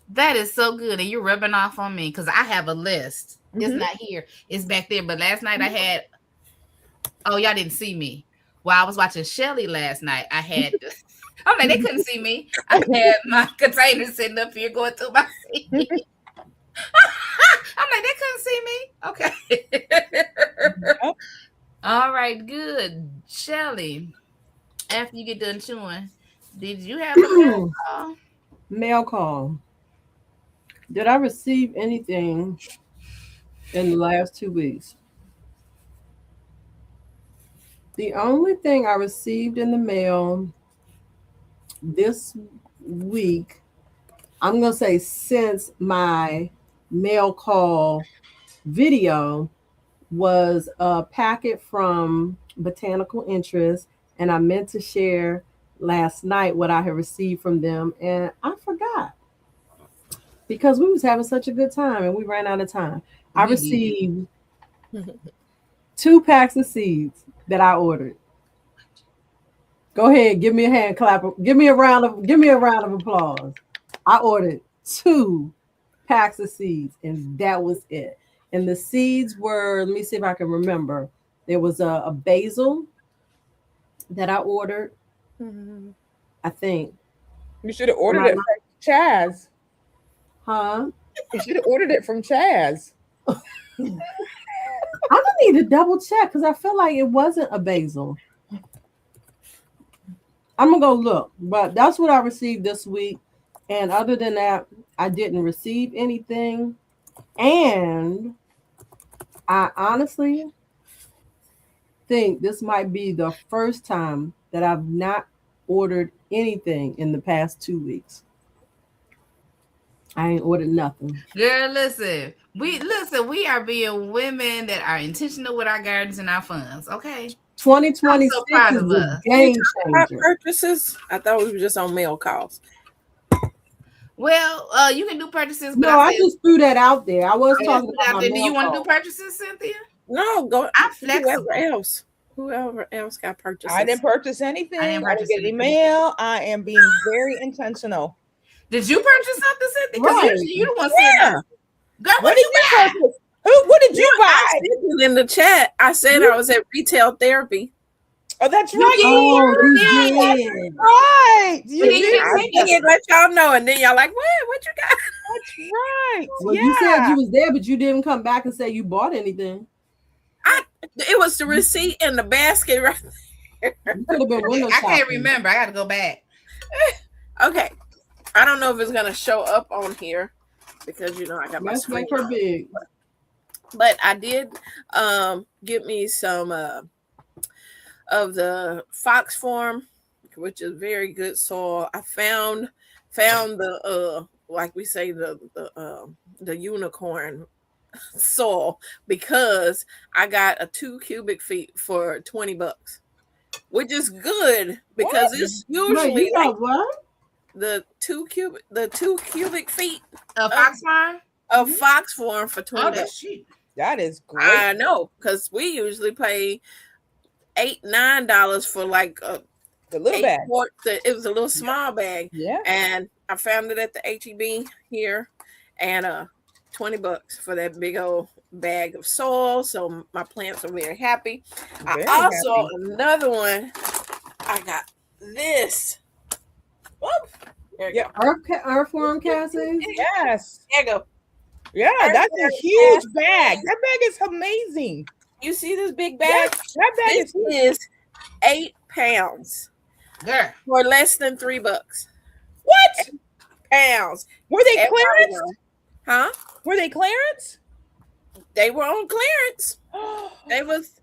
That is so good, and you're rubbing off on me because I have a list. It's not here. It's back there. But last night I had. Oh, y'all didn't see me. While I was watching Shelly last night, I had. I'm like, they couldn't see me. I had my container sitting up here going through my seat. I'm like, they couldn't see me. Okay. All right, good. Shelly, after you get done chewing, did you have a mail call? Mail call. Did I receive anything in the last 2 weeks? The only thing I received in the mail this week, I'm going to say since my mail call video, was a packet from Botanical Interest, and I meant to share last night what I had received from them, and I forgot because we was having such a good time and we ran out of time. I received 2 packs of seeds that I ordered. Go ahead, give me a hand clap. Give me a round of applause. I ordered 2 packs of seeds, and that was it. And the seeds were, let me see if I can remember. There was a basil that I ordered. I think. You should have ordered it from Chaz. Huh? You should have ordered it from Chaz. I don't need to double check because I feel like it wasn't a basil. I'm gonna go look, but that's what I received this week. And other than that, I didn't receive anything. And I honestly think this might be the first time that I've not ordered anything in the past 2 weeks. I ain't ordered nothing. Girl, listen. We are being women that are intentional with our gardens and our funds. Okay. 2026 so proud is of a us. game Our changer. purchases. I thought we were just on mail calls. Well, you can do purchases, but No, I just threw that out there. I was talking about my do you mail want to call. do purchases, Cynthia? No, go. I'm flexible. Whoever else got purchases. I didn't purchase anything. I I didn't didn't purchase get any anything. mail. I am being very intentional. Did you purchase something, Cynthia? Because Right. usually you the one saying, Yeah. girl, What what did you you buy? purchase? What did you buy? I said it in the chat. I said I was at retail therapy. Oh, that's You right. did. Oh, You you did. Right. You did. did. I did let y'all know, and then y'all like, what you got? That's right. Well, you said you was there, but you didn't come back and say you bought anything. It was the receipt in the basket right there. You could have been window I shopping. can't remember. I got to go back. Okay. I don't know if it's going to show up on here because, I got my Let's screen make her on. big. But I did get me some of the fox form, which is very good soil. I found the like we say the unicorn soil because I got a 2 cubic feet for $20, which is good because it's usually what? the 2 cubic feet A fox farm of fox farm for $20. Oh, that's cheap. That is great. I know, because we usually pay $8-9 for like the little bag. It was a little small bag. Yeah. And I found it at the HEB here, and $20 for that big old bag of soil. So my plants are very happy. Another one, I got this. Whoop. There you go. Earthworm castings? Yes. There you go. Yeah, that's a huge bag. That bag is amazing. You see this big bag? Yes, that bag is 8 pounds. Girl. For less than $3. What? 8 pounds. Were they clearance? Huh? Were they clearance? They were on clearance. They was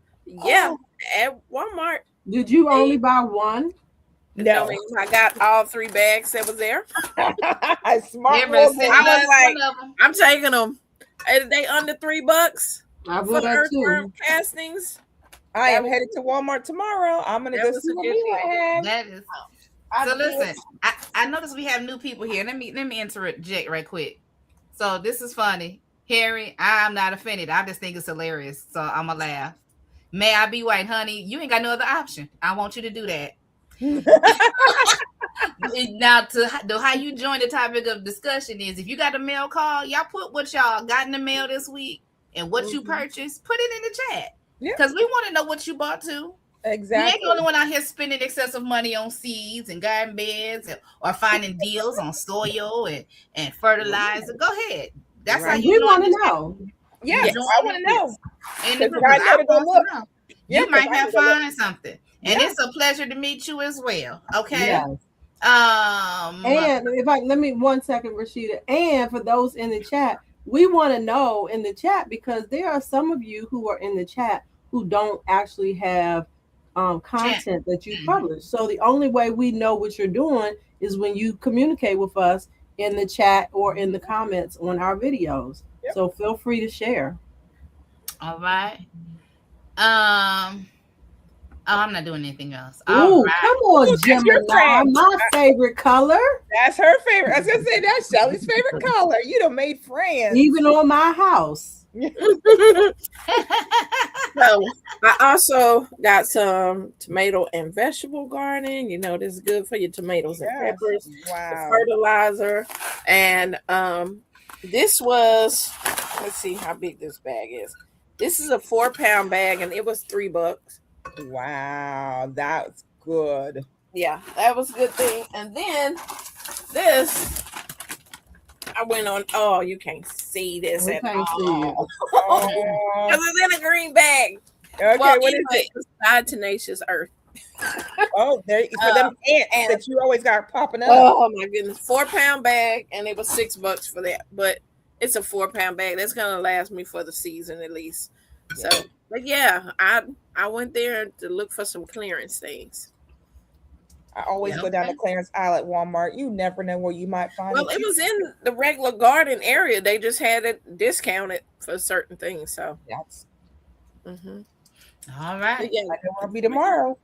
at Walmart. Did you only buy one? No, I got all 3 bags that was there. Smart. I was like, I'm taking them. Are they under $3? I would have too. Castings. I am headed to Walmart tomorrow. I'm gonna go see what we have. That is. So listen, I noticed we have new people here. Let me interject right quick. So this is funny, Harry. I'm not offended. I just think it's hilarious. So I'm gonna laugh. May I be white, honey? You ain't got no other option. I want you to do that. Now, to how you join the topic of discussion is if you got a mail call, y'all put what y'all got in the mail this week and what you purchased. Put it in the chat because we want to know what you bought too. Exactly. You ain't the only one out here spending excessive money on seeds and garden beds or finding deals on soil and fertilizer. Go ahead. That's how you want to know. Yes, I want to know. And you might have found something. And it's a pleasure to meet you as well. Okay. Yes. And let me 1 second, Roscheeta. And for those in the chat, we want to know in the chat because there are some of you who are in the chat who don't actually have content that you publish. So the only way we know what you're doing is when you communicate with us in the chat or in the comments on our videos. Yep. So feel free to share. All right. I'm not doing anything else. Oh, right. Come on, Gemini. My favorite color. That's her favorite. I was gonna say that's Shelly's favorite color. You done made friends. Even on my house. So I also got some tomato and vegetable gardening. You know, this is good for your tomatoes and peppers. Wow. Fertilizer. And this was, let's see how big this bag is. This is a 4-pound bag and it was $3. Wow, that's good. Yeah, that was a good thing. And then this, I went on. Oh, you can't see this at all. Because it's in a green bag. Okay, well, what is it? Beside Tenacious Earth. Oh, there for them ants that you always got popping up. Oh my goodness, 4-pound bag, and it was $6 for that. But it's a 4-pound bag. That's gonna last me for the season at least. So, but yeah, I went there to look for some clearance things. I always go down the clearance aisle at Walmart. You never know where you might find it. Well, it was in the regular garden area. They just had it discounted for certain things. So that's all right. Yeah, I don't want to be tomorrow.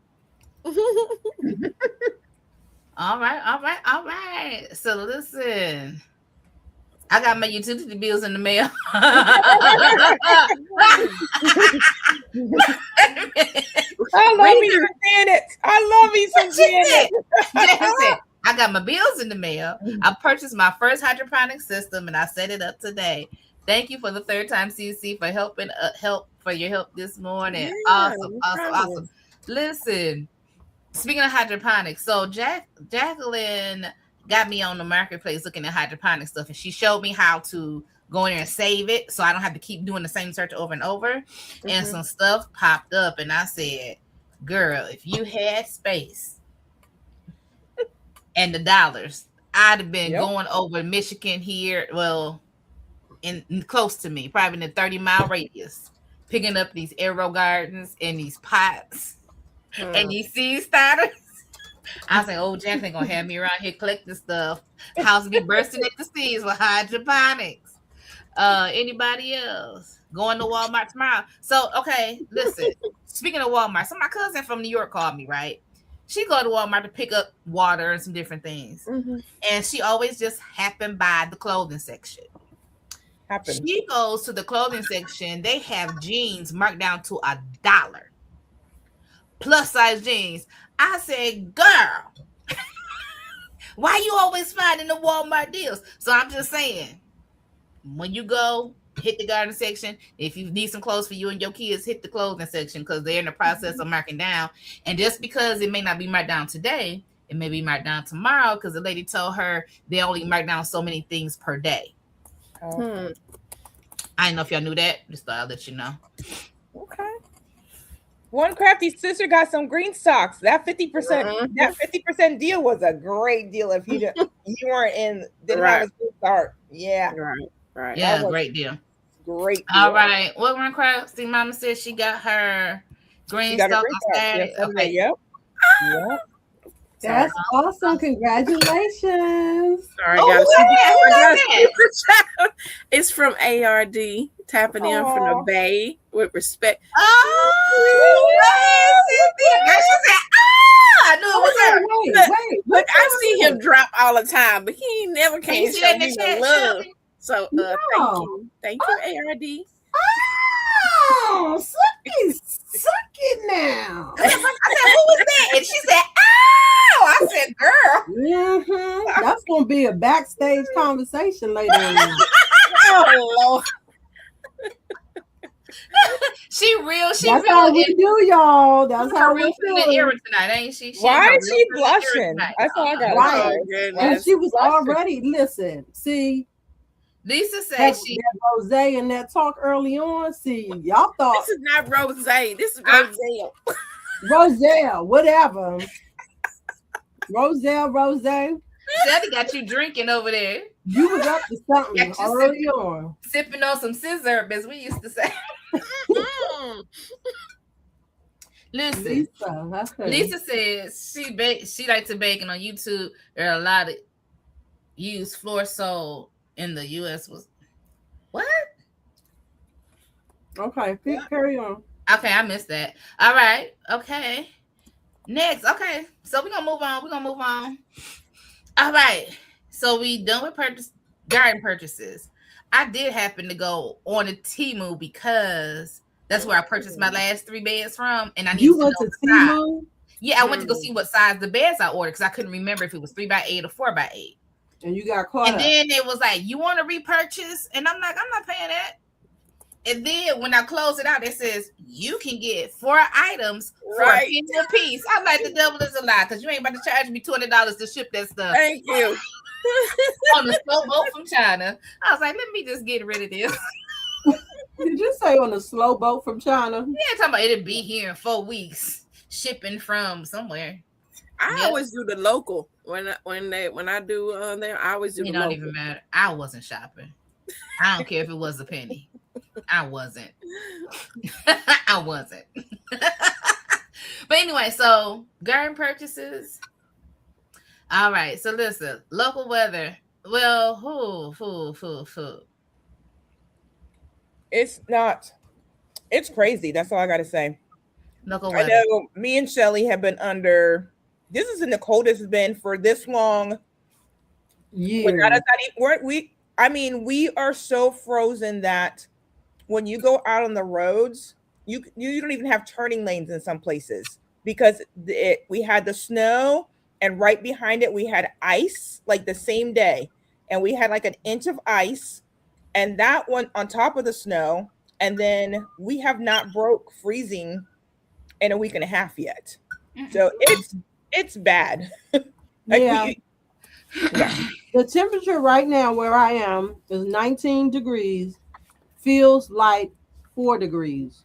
All right. So listen. I got my utility bills in the mail. I love me some Janet. I love me some Janet. I got my bills in the mail. I purchased my first hydroponic system and I set it up today. Thank you for the third time, Cici, for your help this morning. Yeah, awesome. Listen, speaking of hydroponics, so Jacqueline got me on the marketplace looking at hydroponic stuff, and she showed me how to go in there and save it so I don't have to keep doing the same search over and over. And some stuff popped up, and I said, girl, if you had space and the dollars, I'd have been going over Michigan here, well, in close to me, probably in the 30-mile radius, picking up these aero gardens and these pots and these seed starters. I was like, oh, Jack ain't gonna have me around here collecting stuff. House be bursting at the seams with hydroponics. Anybody else going to Walmart tomorrow? So, okay, listen. Speaking of Walmart, so my cousin from New York called me, right? She go to Walmart to pick up water and some different things. Mhm. And she always just happened by the clothing section. Happens. She goes to the clothing section. They have jeans marked down to $1. Plus size jeans. I said, girl, why you always finding the Walmart deals? So I'm just saying, when you go, hit the garden section. If you need some clothes for you and your kids, hit the clothing section because they're in the process of marking down. And just because it may not be marked down today, it may be marked down tomorrow because the lady told her they only mark down so many things per day. Oh, I didn't know if y'all knew that. Just thought I'd let you know. okay. One crafty sister got some green socks. That 50% deal was a great deal. If you weren't didn't have a good start. Yeah. Right. Yeah, great deal. Great. All right. What one crafty mama said she got her green stock on Saturday. Okay. Yep. That's awesome. Congratulations. Sorry, it's from ARD tapping in from the Bay with respect. I knew it was her. Wait. Look, I see him drop all the time, but he never came to show me the love. So thank you, ARD. Oh, suck it now. I said, who was that? And she said, "Oh," I said, "Girl." Mm-hmm. That's gonna be a backstage conversation later on. Oh Lord. She real. That's how we do, y'all. That's how we do the era tonight, ain't she? Why is she blushing? That's all I got. Right. And she was already see. Lisa said that rose and that talk early on. See, y'all thought this is not rose. This is Roselle. Roselle, whatever. Rose. Shelly got you drinking over there. You was up to something early on. Sipping on some scissor, as we used to say. Listen, Lisa says she likes to bake, and on YouTube there are a lot of used floor sole in the U.S. was what? Okay, carry on. Okay, I missed that. All right. Okay. Next. Okay. So we're gonna move on. All right. So we done with garden purchases. I did happen to go on a Temu because that's where I purchased my last 3 beds from. And I need you went to Temu? Yeah, I went to go see what size the beds I ordered because I couldn't remember if it was 3x8 or 4x8. And you got caught. And then it was like, you want to repurchase? And I'm like, I'm not paying that. And then when I close it out, it says you can get 4 items for a penny a piece. I'm like, the devil is a lie because you ain't about to charge me $20 to ship that stuff. Thank you. On the slow boat from China. I was like, let me just get rid of this. Did you say on a slow boat from China? Yeah, talking about it'll be here in 4 weeks, shipping from somewhere. I always do the local when I do there. I always do. It the don't local. even matter. I wasn't shopping. I don't care if it was a penny. I wasn't. I wasn't. But anyway, so garden purchases. All right. So listen, local weather. Well, who. It's not. It's crazy. That's all I got to say. Local weather. I know me and Shelly have been under. This isn't the coldest it's been for this long. Yeah. We are so frozen that when you go out on the roads, you don't even have turning lanes in some places because we had the snow and right behind it we had ice like the same day, and we had like an inch of ice and that one on top of the snow, and then we have not broke freezing in a week and a half yet. So it's bad. Yeah. The temperature right now where I am is 19 degrees. Feels like 4 degrees.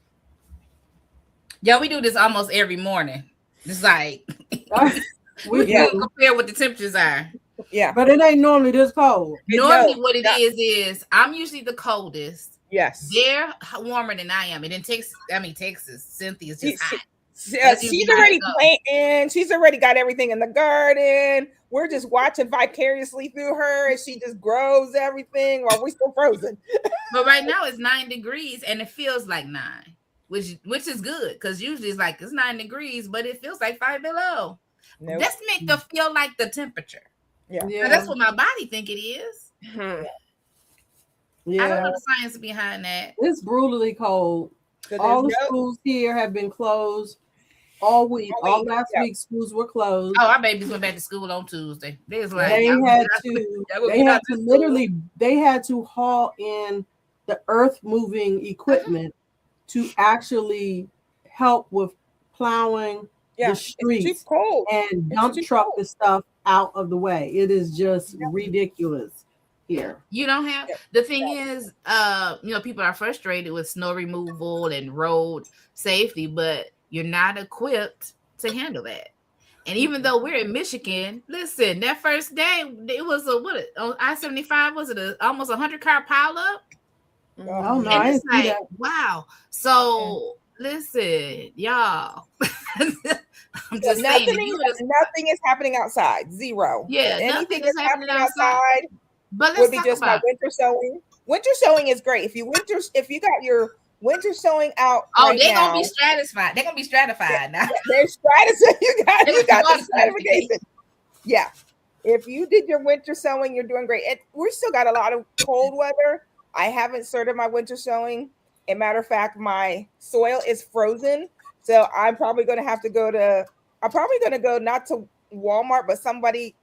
Yeah, we do this almost every morning. It's like we compare what the temperatures are. Yeah. But it ain't normally this cold. Normally what it is I'm usually the coldest. Yes. They're warmer than I am. And in Texas, Cynthia's just hot. She's already planting. She's already got everything in the garden. We're just watching vicariously through her, and she just grows everything while we're still frozen. But right now it's 9 degrees, and it feels like 9, which is good because usually it's 9 degrees, but it feels like 5 below. Nope. That's meant to feel like the temperature. Yeah, so that's what my body think it is. Yeah, I don't know the science behind that. It's brutally cold. All the schools here have been closed all week. All last week, schools were closed. Oh, our babies went back to school on Tuesday. They had to haul in the earth moving equipment to actually help with plowing the streets and dump truck the stuff out of the way. It is just ridiculous here. You don't have the thing is, people are frustrated with snow removal and road safety, but you're not equipped to handle that. And even though we're in Michigan, listen, that first day it was on I-75, was it almost 100-car pile up? Oh no, and it's like, wow. So listen, y'all. I'm just saying, nothing is happening outside. Zero. Yeah, anything is happening outside. But would be just my winter sewing. Winter sewing is great. If you got your winter sewing out. Oh, they're gonna be stratified. They're gonna be stratified now. They're stratified. You got the stratification. Yeah. If you did your winter sewing, you're doing great. And we still got a lot of cold weather. I haven't started my winter sewing. As a matter of fact, my soil is frozen. So I'm probably gonna have to go not to Walmart, but somebody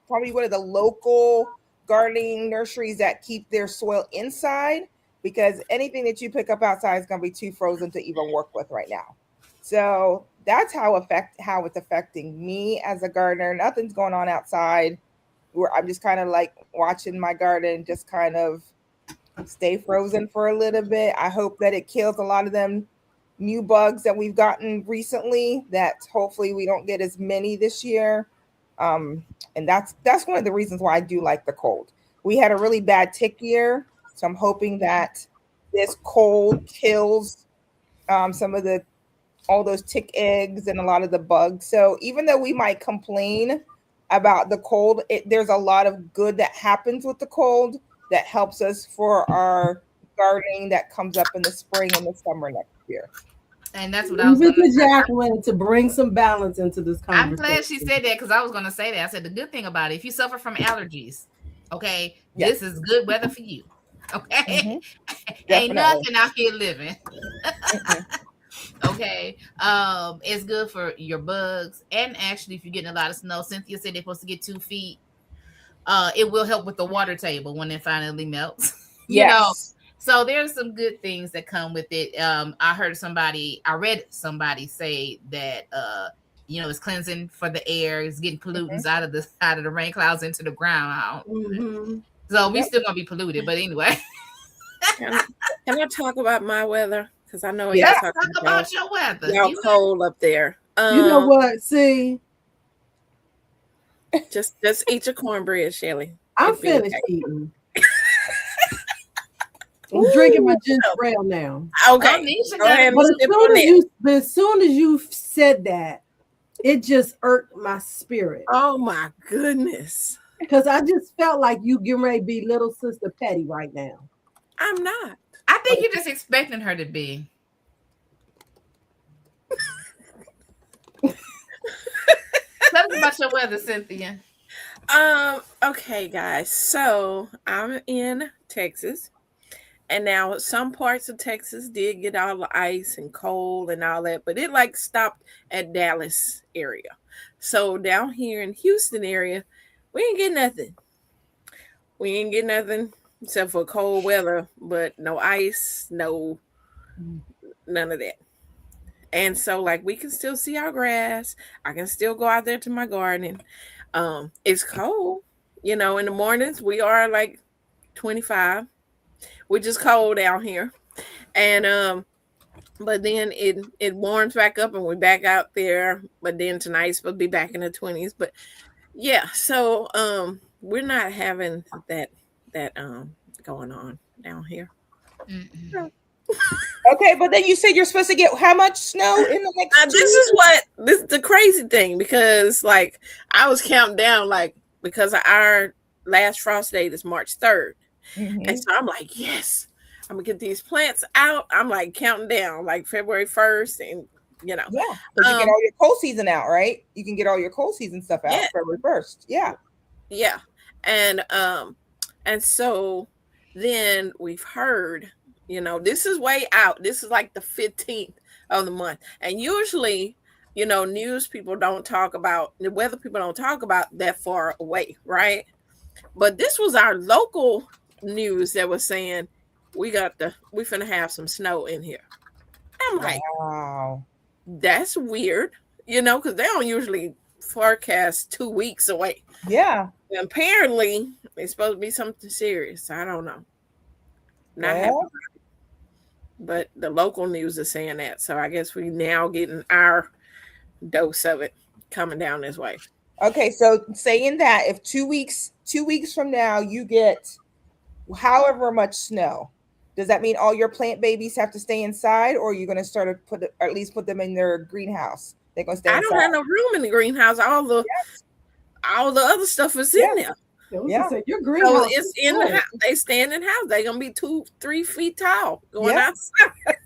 probably one of the local gardening nurseries that keep their soil inside, because anything that you pick up outside is going to be too frozen to even work with right now. So that's how it's affecting me as a gardener. Nothing's going on outside. I'm just kind of like watching my garden just kind of stay frozen for a little bit. I hope that it kills a lot of them new bugs that we've gotten recently, that hopefully we don't get as many this year. And that's one of the reasons why I do like the cold. We had a really bad tick year, so I'm hoping that this cold kills some of all those tick eggs and a lot of the bugs. So even though we might complain about the cold, there's a lot of good that happens with the cold that helps us for our gardening that comes up in the spring and the summer next year. And that's what I was going to say. Jacqueline, to bring some balance into this conversation. I'm glad she said that, because I was going to say that. I said the good thing about it, if you suffer from allergies, okay, this is good weather for you. Okay, ain't nothing out here living. Okay, it's good for your bugs, and actually, if you're getting a lot of snow, Cynthia said they're supposed to get 2 feet. It will help with the water table when it finally melts. You know. So there's some good things that come with it. I read somebody say that it's cleansing for the air, it's getting pollutants out of the rain clouds into the ground. So we still gonna be polluted, but anyway. Can I talk about my weather? Because I know talk about your weather. Y'all cold up there. You know what? See, just eat your cornbread, Shelly. I'm finished eating. I'm drinking my ginger ale now. Okay. But as soon as you said that, it just irked my spirit. Oh my goodness. Because I just felt like you getting ready to be little sister Petty right now. I'm not. I think you're just expecting her to be. Tell us about your weather, Cynthia. Okay, guys. So I'm in Texas. And now some parts of Texas did get all the ice and cold and all that, but it stopped at Dallas area. So down here in Houston area, we ain't get nothing. We ain't get nothing except for cold weather, but no ice, none of that. And so we can still see our grass. I can still go out there to my garden. It's cold. In the mornings we are 25. Which is cold out here, and but then it warms back up and we're back out there. But then tonight's supposed to be back in the 20s. But yeah, so we're not having that going on down here. Okay, but then you said you're supposed to get how much snow in the next? This is the crazy thing, because like I was counting down, like, because our last frost date is March 3rd. Mm-hmm. And so I'm like, yes, I'm gonna get these plants out. I'm like counting down, like February 1st, and yeah, because you get all your cold season out, right? You can get all your cold season stuff out February 1st. Yeah, and so then we've heard, this is way out. This is like the 15th of the month, and usually, news people don't talk about, the weather people don't talk about that far away, right? But this was our local news that was saying we finna have some snow in here. I'm like, wow, that's weird, because they don't usually forecast 2 weeks away. Yeah. And apparently it's supposed to be something serious. I don't know. Not happy. But the local news is saying that. So I guess we now getting our dose of it coming down this way. Okay, so saying that if 2 weeks from now you get however much snow, does that mean all your plant babies have to stay inside, or are you going to start to at least put them in their greenhouse? They're going to stay inside. I don't have no room in the greenhouse. All the other stuff is in there. So your greenhouse. So it's in the house. They stand in the house. They're gonna be 2-3 feet tall going outside.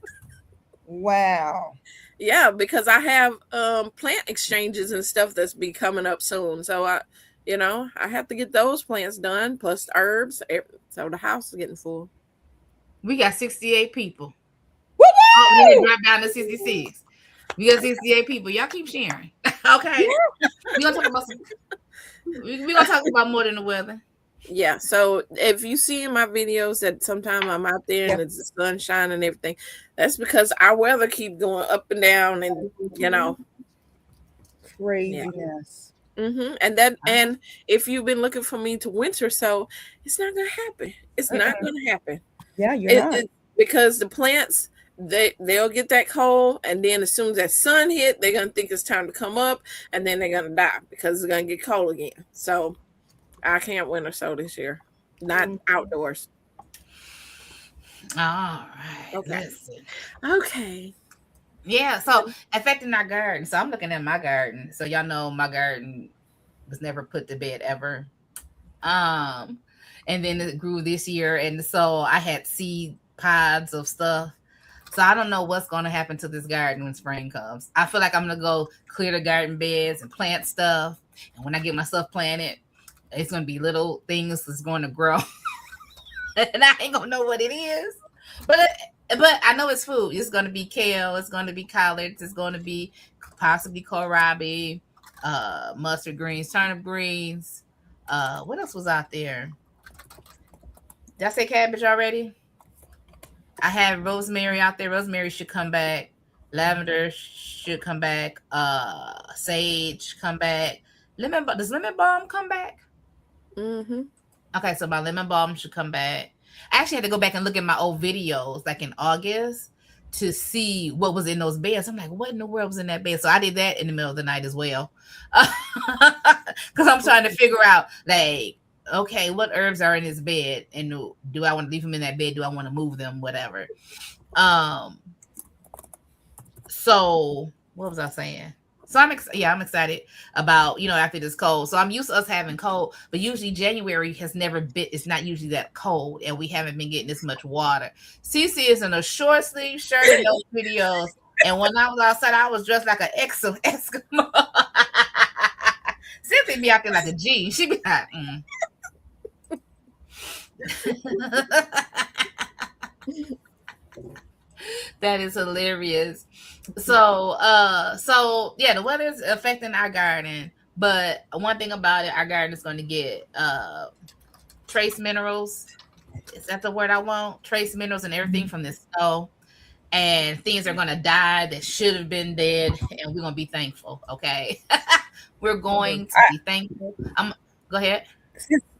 Wow. Yeah, because I have plant exchanges and stuff that's be coming up soon. So I have to get those plants done, plus the herbs. So the house is getting full. We got 68 people. Woo-woo! Oh, we drop down to 66. We got 68 people. Y'all keep sharing. Okay. We're gonna talk about more than the weather. Yeah. So if you see in my videos that sometimes I'm out there and it's the sunshine and everything, that's because our weather keep going up and down, and craziness. Mm-hmm. And if you've been looking for me to winter, so it's not gonna happen. It's not gonna happen. Yeah, you're not. Because the plants, they'll get that cold, and then as soon as that sun hit, they're gonna think it's time to come up, and then they're gonna die because it's gonna get cold again. So I can't winter sow this year, not outdoors. All right. Okay. Listen. Okay. Yeah. So affecting our garden. So I'm looking at my garden. So y'all know my garden was never put to bed ever. And then it grew this year, and so I had seed pods of stuff. So I don't know what's going to happen to this garden when spring comes. I feel like I'm going to go clear the garden beds and plant stuff. And when I get my stuff planted, it's going to be little things that's going to grow. And I ain't going to know what it is. But I know it's food. It's going to be kale. It's going to be collards. It's going to be possibly kohlrabi, mustard greens, turnip greens. What else was out there? Did I say cabbage already? I have rosemary out there. Rosemary should come back. Lavender should come back. Sage come back. Does lemon balm come back? Mm-hmm. Okay, so my lemon balm should come back. I actually had to go back and look at my old videos, like in August, to see what was in those beds. I'm like, what in the world was in that bed? So I did that in the middle of the night as well, because I'm trying to figure out, like, okay, what herbs are in this bed, and do I want to leave them in that bed? Do I want to move them? Whatever. So what was I saying? So I'm excited about, after this cold. So I'm used to us having cold, but usually January has never been, it's not usually that cold, and we haven't been getting this much water. Cici is in a short sleeve shirt in those videos, and when I was outside, I was dressed like an Eskimo. Cici be out there like a G. She be like, That is hilarious. So yeah, the weather is affecting our garden, but one thing about it, our garden is going to get trace minerals. Is that the word I want? Trace minerals and everything from the snow, and things are going to die that should have been dead, and we're going to be thankful. Okay, we're going to be thankful. Go ahead.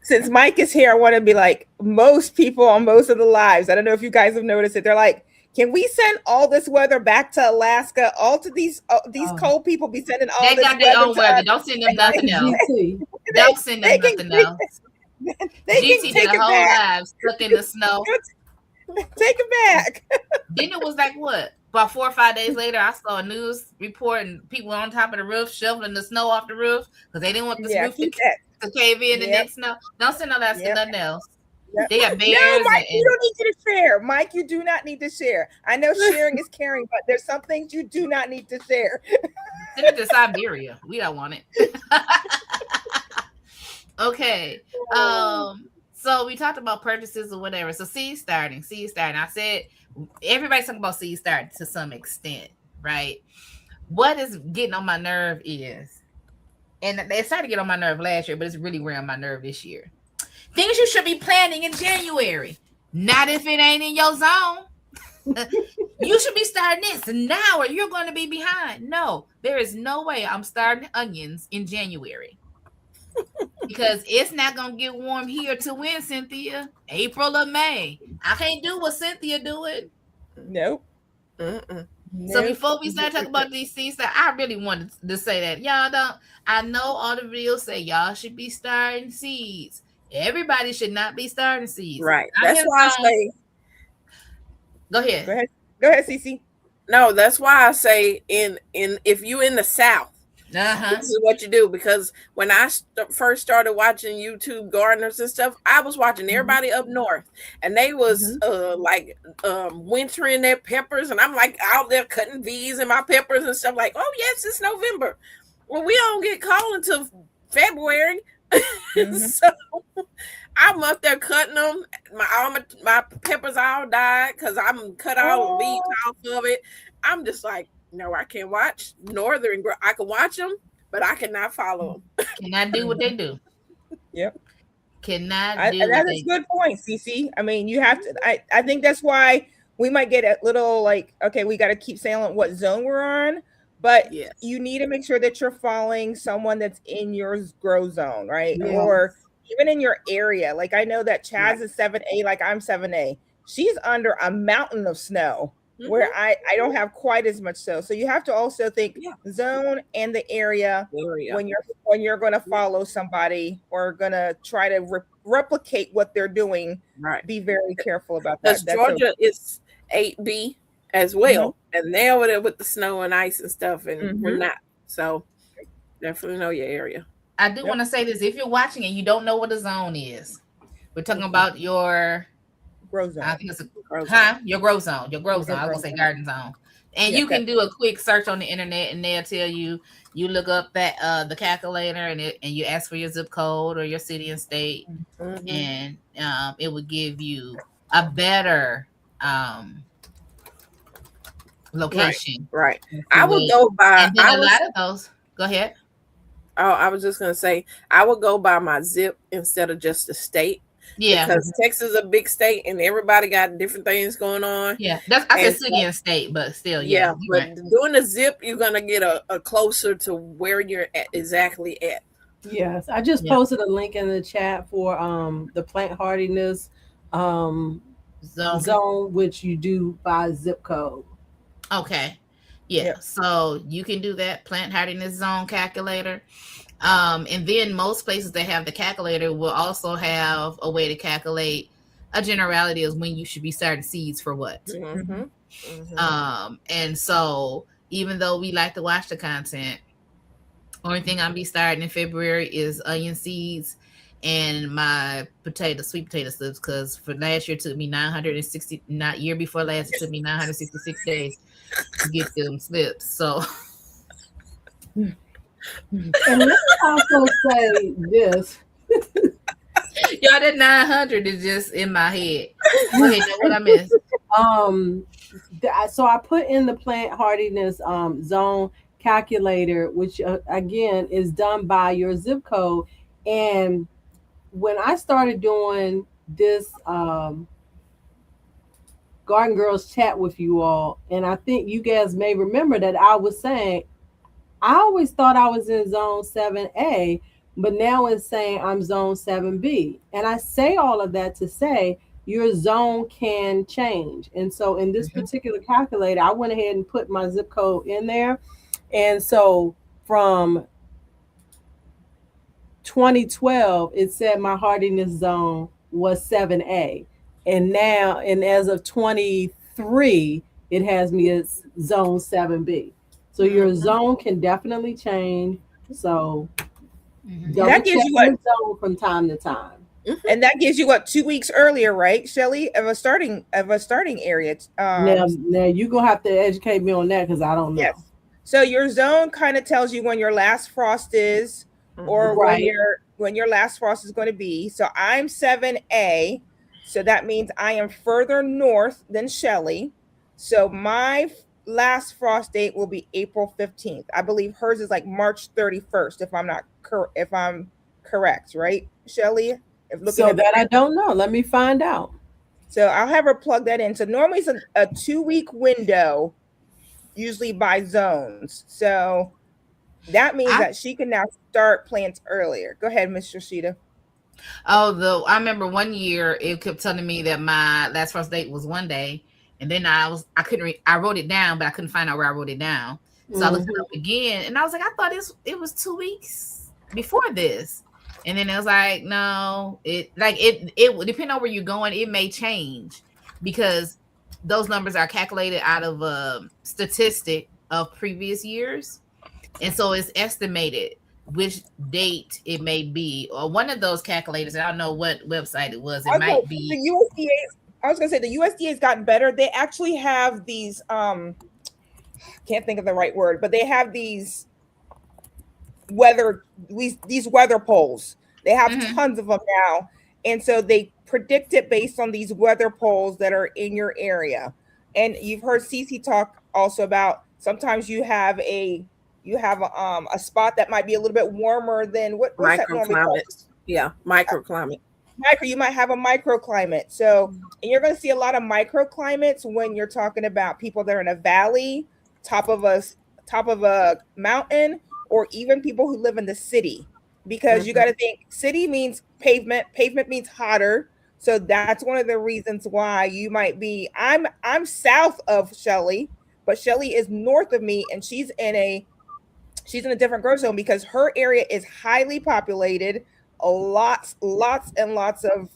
Since Mike is here, I want to be like, most people on most of the lives, I don't know if you guys have noticed it, they're like, can we send all this weather back to Alaska? All to these cold people be sending all they this got their own weather. Don't send them nothing else. Don't send them nothing else. They GT can take their whole lives stuck in the snow. Take it back. Then it was like what? About 4 or 5 days later, I saw a news report and people on top of the roof shoveling the snow off the roof because they didn't want this roof to cave in the next snow. Don't send no that to nothing else. Yep. They got bears. No, Mike, you don't need to share. Mike, you do not need to share. I know sharing is caring, but there's some things you do not need to share. Send it to Siberia. We don't want it. Okay. So we talked about purchases or whatever. So seed starting. I said everybody's talking about seed starting to some extent, right? What is getting on my nerve is, and it started to get on my nerve last year, but it's really wearing my nerve this year. Things you should be planning in January. Not if it ain't in your zone. You should be starting this now or you're going to be behind. No, there is no way I'm starting onions in January. Because it's not going to get warm here to when, Cynthia? April or May. I can't do what Cynthia doing. Nope. So before we start talking about these seeds, I really wanted to say that. Y'all don't, I know all the videos say y'all should be starting seeds. Everybody should not be starting seeds. Right. That's why I say. Go ahead. Go ahead, Cici. No, that's why I say if you in the South, this is what you do. Because when I first started watching YouTube gardeners and stuff, I was watching everybody up north, and they was wintering their peppers, and I'm like out there cutting V's in my peppers and stuff. Like, oh yes, it's November. Well, we don't get cold until February. So I'm up there cutting them. My peppers all died because I'm cut all the leaves off of it. I'm just like, no, I can't watch Northern. I can watch them, but I cannot follow them. Cannot do what they do. Yep. Cannot do. That's a good point, Cici. I mean, you have to. I think that's why we might get a little like, okay, we got to keep saying what zone we're on. But you need to make sure that you're following someone that's in your grow zone, right? Yes. Or even in your area. Like I know that Chaz is 7A, like I'm 7A. She's under a mountain of snow where I don't have quite as much snow. So you have to also think zone and the area when you're going to follow somebody or going to try to replicate what they're doing. Right. Be very careful about that. Because Georgia is 8B. As well, and they're over there with the snow and ice and stuff, and we're not. So definitely know your area. I do want to say this: if you're watching and you don't know what a zone is, we're talking about your grow zone. I think it's your grow zone. Your grow zone. I was gonna say garden zone, and you can do a quick search on the internet, and they'll tell you. You look up that the calculator, and you ask for your zip code or your city and state, and it will give you a better location. Right. I would go by a lot of those. Go ahead. Oh, I was just gonna say I would go by my zip instead of just the state. Yeah. Because Texas is a big state and everybody got different things going on. Yeah. I said city and state, but still, yeah. But doing a zip, you're gonna get a closer to where you're exactly at. Yes. I just posted a link in the chat for the plant hardiness zone, which you do by zip code. Okay. Yeah. So you can do that plant hardiness zone calculator. And then most places that have the calculator will also have a way to calculate a generality of when you should be starting seeds for what. And so even though we like to watch the content, only thing I'll be starting in February is onion seeds and my sweet potato slips, because for last year it took me 960, not year before last, it took me 966 days to get them slips. So and let me also say this. Y'all, that 900 is just in my head. Okay, know what I missed? So I put in the plant hardiness zone calculator, which again is done by your zip code. And when I started doing this Garden Girls chat with you all, and I think you guys may remember that I was saying I always thought I was in zone 7A, but now it's saying I'm zone 7B. And I say all of that to say your zone can change. And so in this particular calculator, I went ahead and put my zip code in there. And so from 2012, it said my hardiness zone was 7A. and as of 23, it has me as zone 7B. So your zone can definitely change. So double That gives check you what? your zone from time to time. And that gives you what, 2 weeks earlier, right, Shelly, of a starting area. Now you're gonna have to educate me on that because I don't know. Yes. So your zone kind of tells you when your last frost is, or Right. when your last frost is going to be. So I'm 7A, so that means I am further north than Shelly. So my last frost date will be April 15th. I believe hers is like March 31st, if I'm correct, right, Shelly? If looking So at that I don't know. Let me find out. So I'll have her plug that in. So normally it's a 2-week window, usually by zones. So that means that she can now start plants earlier. Go ahead, Miss Roscheeta. I remember one year it kept telling me that my last first date was one day, and then I wrote it down, but I couldn't find out where I wrote it down. So I looked it up again, and I was like, I thought it was 2 weeks before this. And then it was like, no, it depending on where you're going, it may change because those numbers are calculated out of a statistic of previous years. And so it's estimated which date it may be, or one of those calculators. I don't know what website it was. It might be the USDA. I was going to say the USDA has gotten better. They actually have these, can't think of the right word, but they have these weather poles. They have tons of them now, and so they predict it based on these weather poles that are in your area. And you've heard Cici talk also about sometimes you have a spot that might be a little bit warmer than what's that normally called? Yeah, microclimate. You might have a microclimate. So, and you're going to see a lot of microclimates when you're talking about people that are in a valley, top of a mountain, or even people who live in the city. Because you got to think city means pavement means hotter. So that's one of the reasons why you might be I'm south of Shelly, but Shelly is north of me, and she's in a different growth zone because her area is highly populated. Lots and lots of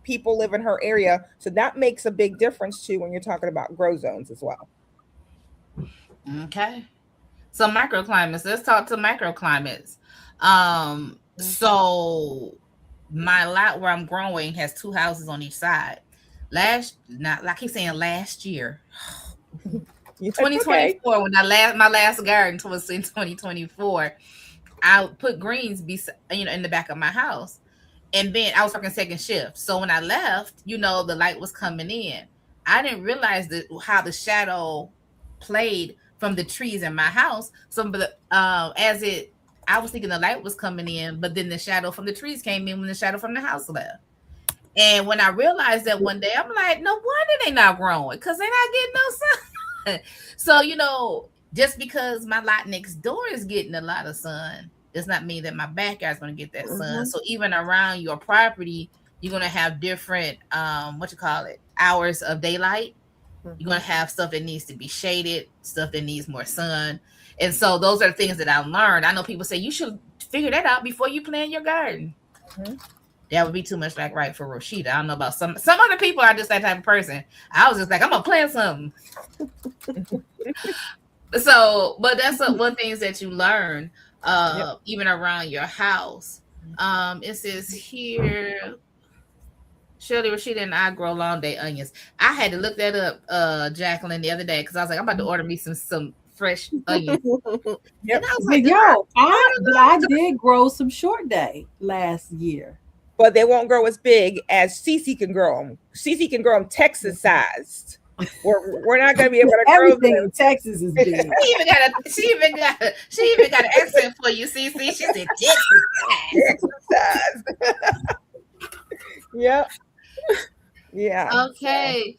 people live in her area. So that makes a big difference too when you're talking about grow zones as well. Okay. So microclimates. Let's talk to microclimates. So my lot where I'm growing has 2 houses on each side. I keep saying last year. 2024, okay. When my last garden was in 2024, I put greens in the back of my house. And then I was working second shift. So when I left, the light was coming in. I didn't realize how the shadow played from the trees in my house. So I was thinking the light was coming in, but then the shadow from the trees came in when the shadow from the house left. And when I realized that one day, I'm like, no wonder they not growing, because they're not getting no sun. So, just because my lot next door is getting a lot of sun does not mean that my backyard is going to get that sun. So even around your property, you're going to have different, hours of daylight. You're going to have stuff that needs to be shaded, stuff that needs more sun. And so those are the things that I learned. I know people say you should figure that out before you plant your garden. That would be too much right for Roscheeta. I don't know about some other people are just that type of person. I was just like, I'm going to plant something. So, but that's one things that you learn, even around your house. It says here, Shirley, Roscheeta, and I grow long day onions. I had to look that up, Jacqueline, the other day, because I was like, I'm about to order me some fresh onions. And I was like, I did grow some short day last year. But they won't grow as big as Cici can grow them. Cici can grow them Texas sized. We're not going to be able to grow everything them. In Texas is big. She even got an accent for you, Cici. She said Texas sized. Yep. Yeah. Okay.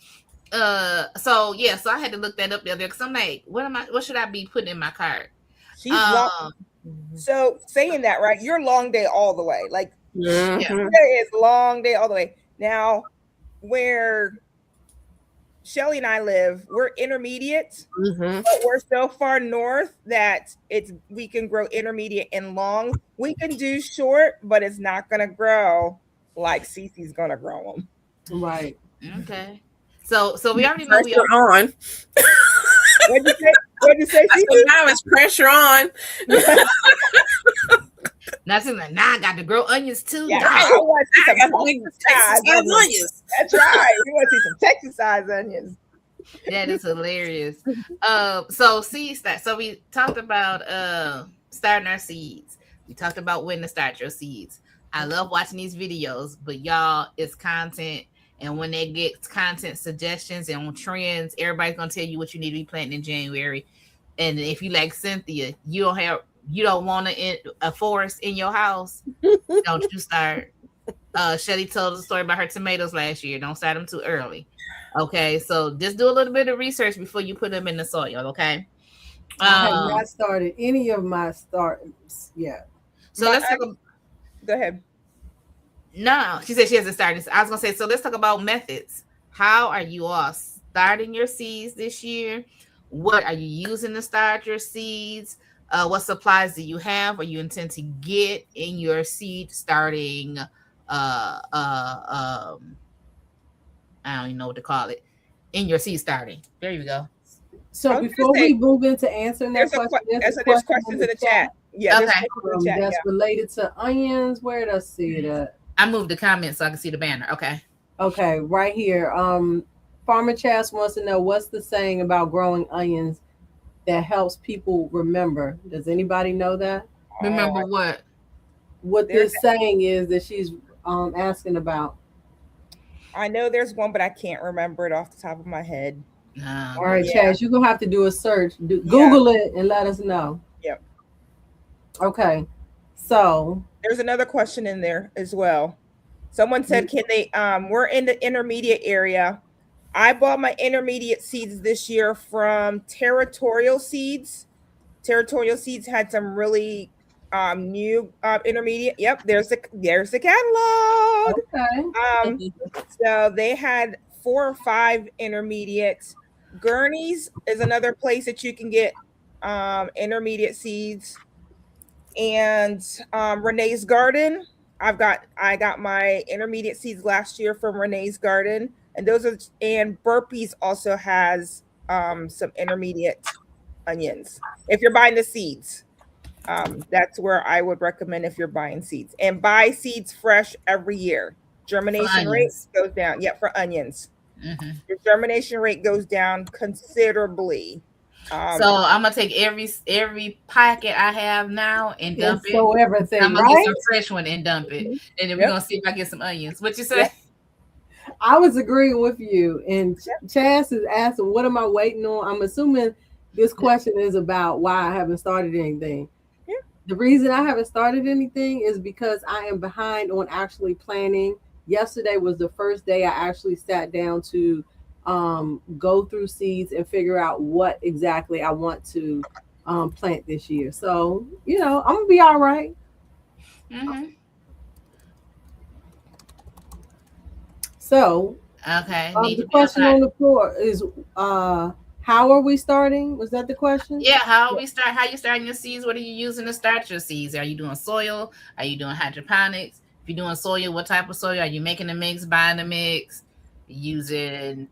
So I had to look that up the other day because I'm like, what should I be putting in my cart? So saying that, right? You're long day all the way. Like there is long day all the way. Now, where Shelly and I live, we're intermediate, but we're so far north that we can grow intermediate and long. We can do short, but it's not going to grow like Cici's going to grow them. Right. Okay. So we already know we Pressure are. on. What'd you say? What'd you say, So Cici? now it's pressure on. Now I got to grow onions too. Yeah, Dang. I want to see I got some to make the Texas Texas onions. onions. That's right. We want to see some Texas size onions. That is hilarious. So seed start. So we talked about starting our seeds. We talked about when to start your seeds. I love watching these videos, but y'all, it's content. And when they get content suggestions and on trends, everybody's gonna tell you what you need to be planting in January. And if you like Cynthia, you don't want a forest in your house. Don't you start. Shelly told the story about her tomatoes last year. Don't start them too early. Okay, so just do a little bit of research before you put them in the soil. Okay. I have not started any of my starts yet. So let's talk. Go ahead. No, she said she hasn't started. I was gonna say, so let's talk about methods. How are you all starting your seeds this year? What are you using to start your seeds? What supplies do you have or you intend to get in your seed starting? I don't even know what to call it. In your seed starting. There you go. So before we move into answering that question, there's questions in the chat. Yeah, okay. That's related to onions. Where does I see it? I moved the comments so I can see the banner. Okay. Okay, right here. Farmer Chas wants to know what's the saying about growing onions that helps people remember. Does anybody know that? Remember what? What this saying is that she's asking about. I know there's one, but I can't remember it off the top of my head. All right, Chas, you're gonna have to do a search. Google it and let us know. Yep. Okay. So there's another question in there as well. Someone said, can they we're in the intermediate area. I bought my intermediate seeds this year from Territorial Seeds. Territorial Seeds had some really new intermediate. Yep, there's the catalog. Okay. So they had 4 or 5 intermediates. Gurney's is another place that you can get intermediate seeds. And Renee's Garden. I got my intermediate seeds last year from Renee's Garden, and Burpees also has some intermediate onions. If you're buying the seeds, that's where I would recommend if you're buying seeds, and buy seeds fresh every year. Germination rate goes down. Yeah, for onions, your germination rate goes down considerably. So I'm gonna take every packet I have now and dump it. So everything, I'm gonna get some fresh one and dump it, and then we're gonna see if I get some onions. What you say? I was agreeing with you, and Chas is asking, "What am I waiting on?" I'm assuming this question is about why I haven't started anything. Yeah. The reason I haven't started anything is because I am behind on actually planning. Yesterday was the first day I actually sat down to go through seeds and figure out what exactly I want to plant this year. So, I'm gonna be all right. So, okay. The question on the floor is, how are we starting? Was that the question? Yeah. How you starting your seeds? What are you using to start your seeds? Are you doing soil? Are you doing hydroponics? If you're doing soil, what type of soil? Are you making a mix, buying a mix, using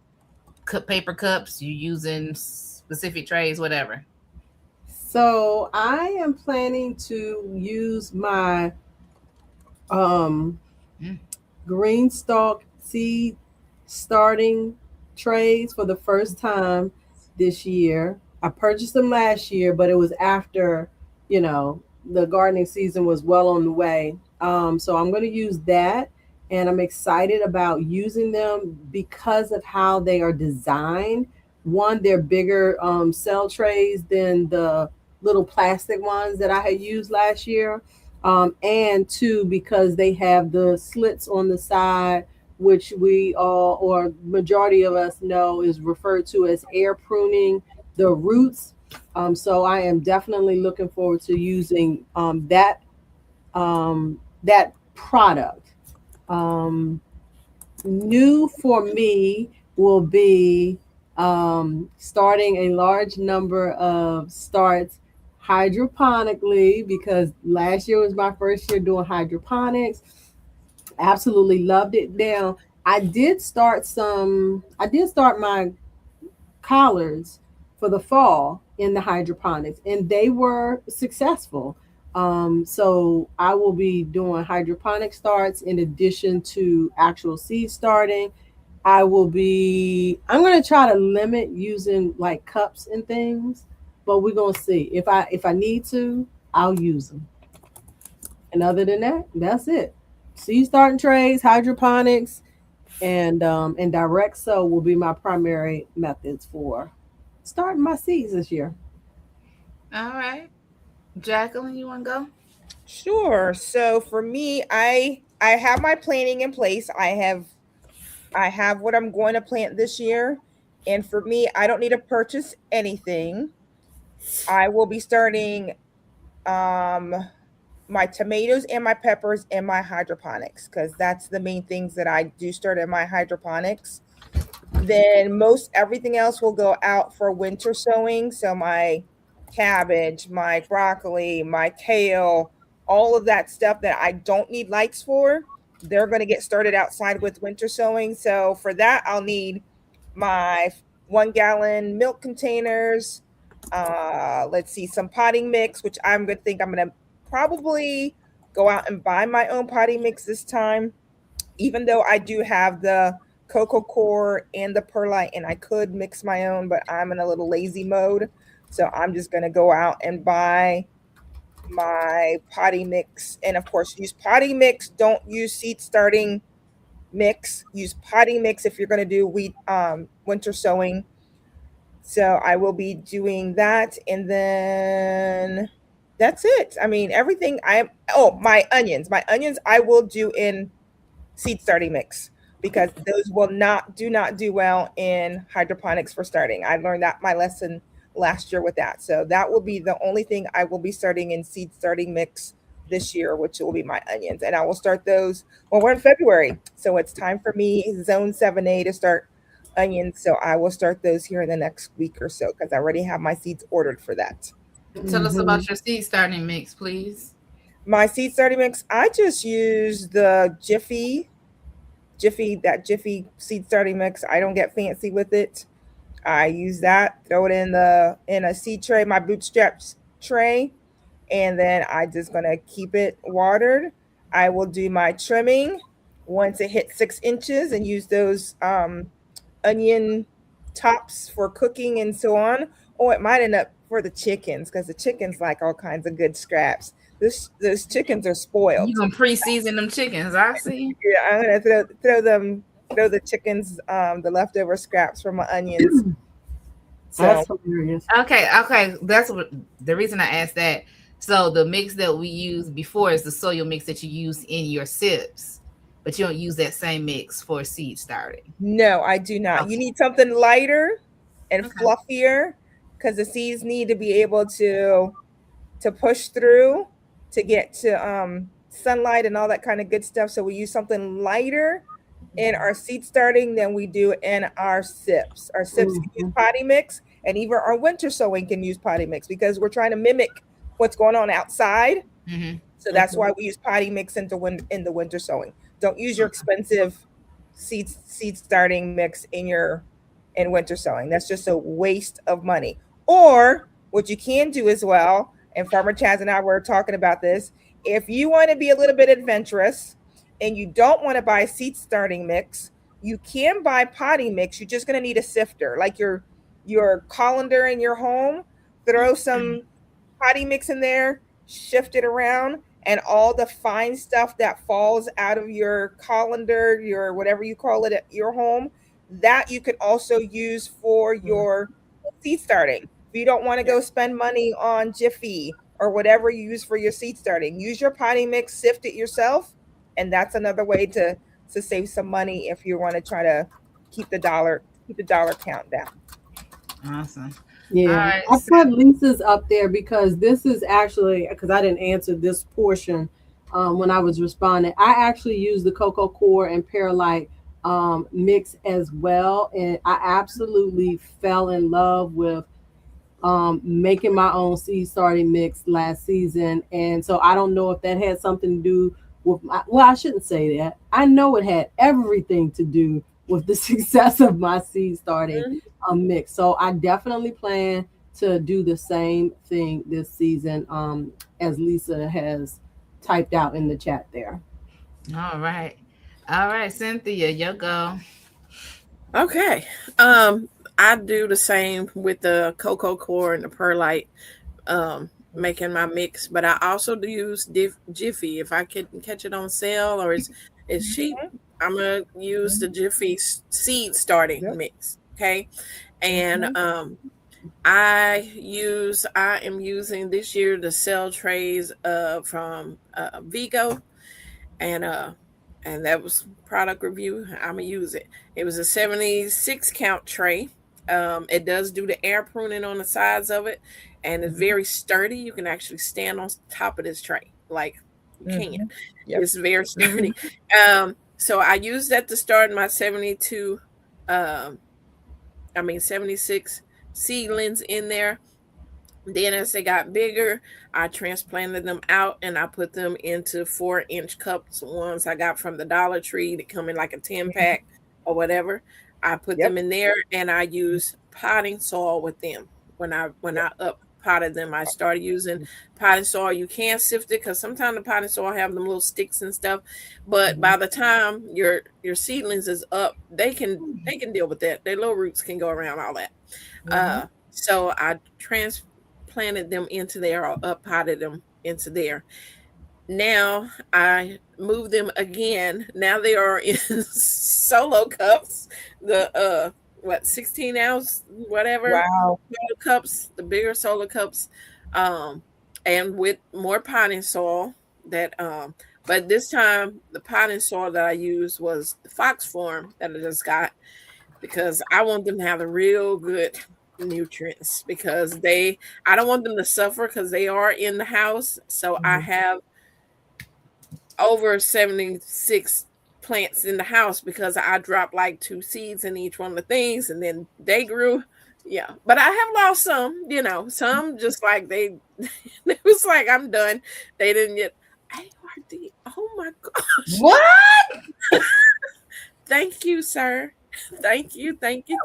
paper cups, you using specific trays, whatever? So I am planning to use my green stalk seed starting trays for the first time this year. I purchased them last year, but it was after, the gardening season was well on the way. So I'm going to use that. And I'm excited about using them because of how they are designed. One, they're bigger cell trays than the little plastic ones that I had used last year. And 2, because they have the slits on the side, which we all, or majority of us know, is referred to as air pruning the roots. So I am definitely looking forward to using that product. New for me will be starting a large number of starts hydroponically, because last year was my first year doing hydroponics. Absolutely loved it. Now, I did start some. I did start my collards for the fall in the hydroponics, and they were successful. So I will be doing hydroponic starts in addition to actual seed starting. I'm going to try to limit using like cups and things, but we're going to see. If I need to, I'll use them. And other than that, that's it. Seed starting trays, hydroponics, and direct sow will be my primary methods for starting my seeds this year. All right. Jacqueline, you want to go? Sure. So for me, I have my planning in place. I have what I'm going to plant this year. And for me, I don't need to purchase anything. I will be starting um my tomatoes and my peppers in my hydroponics because that's the main things that I do start in my hydroponics. Then most everything else will go out for winter sowing. So my cabbage, my broccoli, my kale, all of that stuff that I don't need lights for, they're going to get started outside with winter sowing. So for that, I'll need my 1 gallon milk containers. Let's see, some potting mix, which I'm going to probably go out and buy my own potting mix this time, even though I do have the cocoa core and the perlite, and I could mix my own, but I'm in a little lazy mode. So I'm just going to go out and buy my potting mix. And of course, use potting mix. Don't use seed starting mix. Use potting mix if you're going to do winter sowing. So I will be doing that. And then that's it. I mean, everything my onions. My onions I will do in seed starting mix because those do not do well in hydroponics for starting. I learned that my lesson last year with that. So that will be the only thing I will be starting in seed starting mix this year, which will be my onions. And I will start those we're in February. So it's time for me, zone 7A, to start onions. So I will start those here in the next week or so because I already have my seeds ordered for that. Tell us Mhm. about your seed starting mix, please. My seed starting mix, I just use the Jiffy seed starting mix. I don't get fancy with it. I use that, throw it in a seed tray, my bootstraps tray, and then I just gonna keep it watered. I will do my trimming once it hits 6 inches and use those onion tops for cooking and so on. Or it might end up for the chickens because the chickens like all kinds of good scraps. Those chickens are You spoiled. gonna pre-season them chickens? I see. Yeah, I'm gonna throw the chickens the leftover scraps from my onions. So That's hilarious. Okay. That's what the reason I asked that. So the mix that we used before is the soil mix that you use in your sips, but you don't use that same mix for seed starting. no, I do not. You Okay. need something lighter and Okay. fluffier because the seeds need to be able to push through to get to sunlight and all that kind of good stuff. So we use something lighter in our seed starting than we do in our sips. Our sips can use Mhm. potty mix, and even our winter sowing can use potty mix because we're trying to mimic what's going on outside. Mm-hmm. So that's Mhm. why we use potty mix in the winter sowing. Don't use your expensive seed starting mix in winter sowing. That's just a waste of money. Or what you can do as well, and Farmer Chaz and I were talking about this, if you want to be a little bit adventurous and you don't want to buy seed starting mix, you can buy potting mix. You're just going to need a sifter, like your colander in your home. Throw some potty mix in there, shift it around, and all the fine stuff that falls out of your colander, your whatever you call it at your home, that you can also use for your seed starting. If you don't want to go spend money on Jiffy or whatever you use for your seed starting, use your potty mix, sift it yourself, and that's another way to save some money if you want to try to keep the dollar count down. Awesome. All Yeah, right. I So, put Lisa's up there because this is actually because I didn't answer this portion when I was responding. I actually use the cocoa core and perlite mix as well, and I absolutely fell in love with making my own seed starting mix last season. And so I don't know if that had something to do with I shouldn't say that. I know it had everything to do with the success of my seed starting mix. So I definitely plan to do the same thing this season, as Lisa has typed out in the chat there. All right. Cynthia, you go. Okay. I do the same with the cocoa core and the perlite, making my mix, but I also do use Jiffy if I can catch it on sale or it's cheap. I'm gonna use the Jiffy seed starting mix. Okay. And I am using this year the cell trays from Vigo, and that was product review. I'm gonna use it. It was a 76 count tray. It does do the air pruning on the sides of it, and it's very sturdy. You can actually stand on top of this tray like you can. It's very sturdy. So I used that to start my 76 seedlings in there. Then as they got bigger, I transplanted them out and I put them into 4-inch cups, ones I got from the Dollar Tree that come in like a 10-pack or whatever. I put them in there and I use potting soil with them. When I up potted them, I started using potting soil. You can sift it because sometimes the potting soil have them little sticks and stuff. But by the time your seedlings is up, they can deal with that. Their little roots can go around all that. So I transplanted them into there or up potted them into there. Now I move them again. Now they are in solo cups. The 16 ounce, whatever. Wow. Solo cups, the bigger solo cups, and with more potting soil. That but this time the potting soil that I used was the Fox Farm that I just got because I want them to have the real good nutrients because I don't want them to suffer because they are in the house. So I have over 76 plants in the house because I dropped like 2 seeds in each one of the things and then they grew. Yeah. But I have lost some, some just like it was like, I'm done. They didn't get ARD. Oh my gosh. What? Thank you, sir. Thank you. Thank you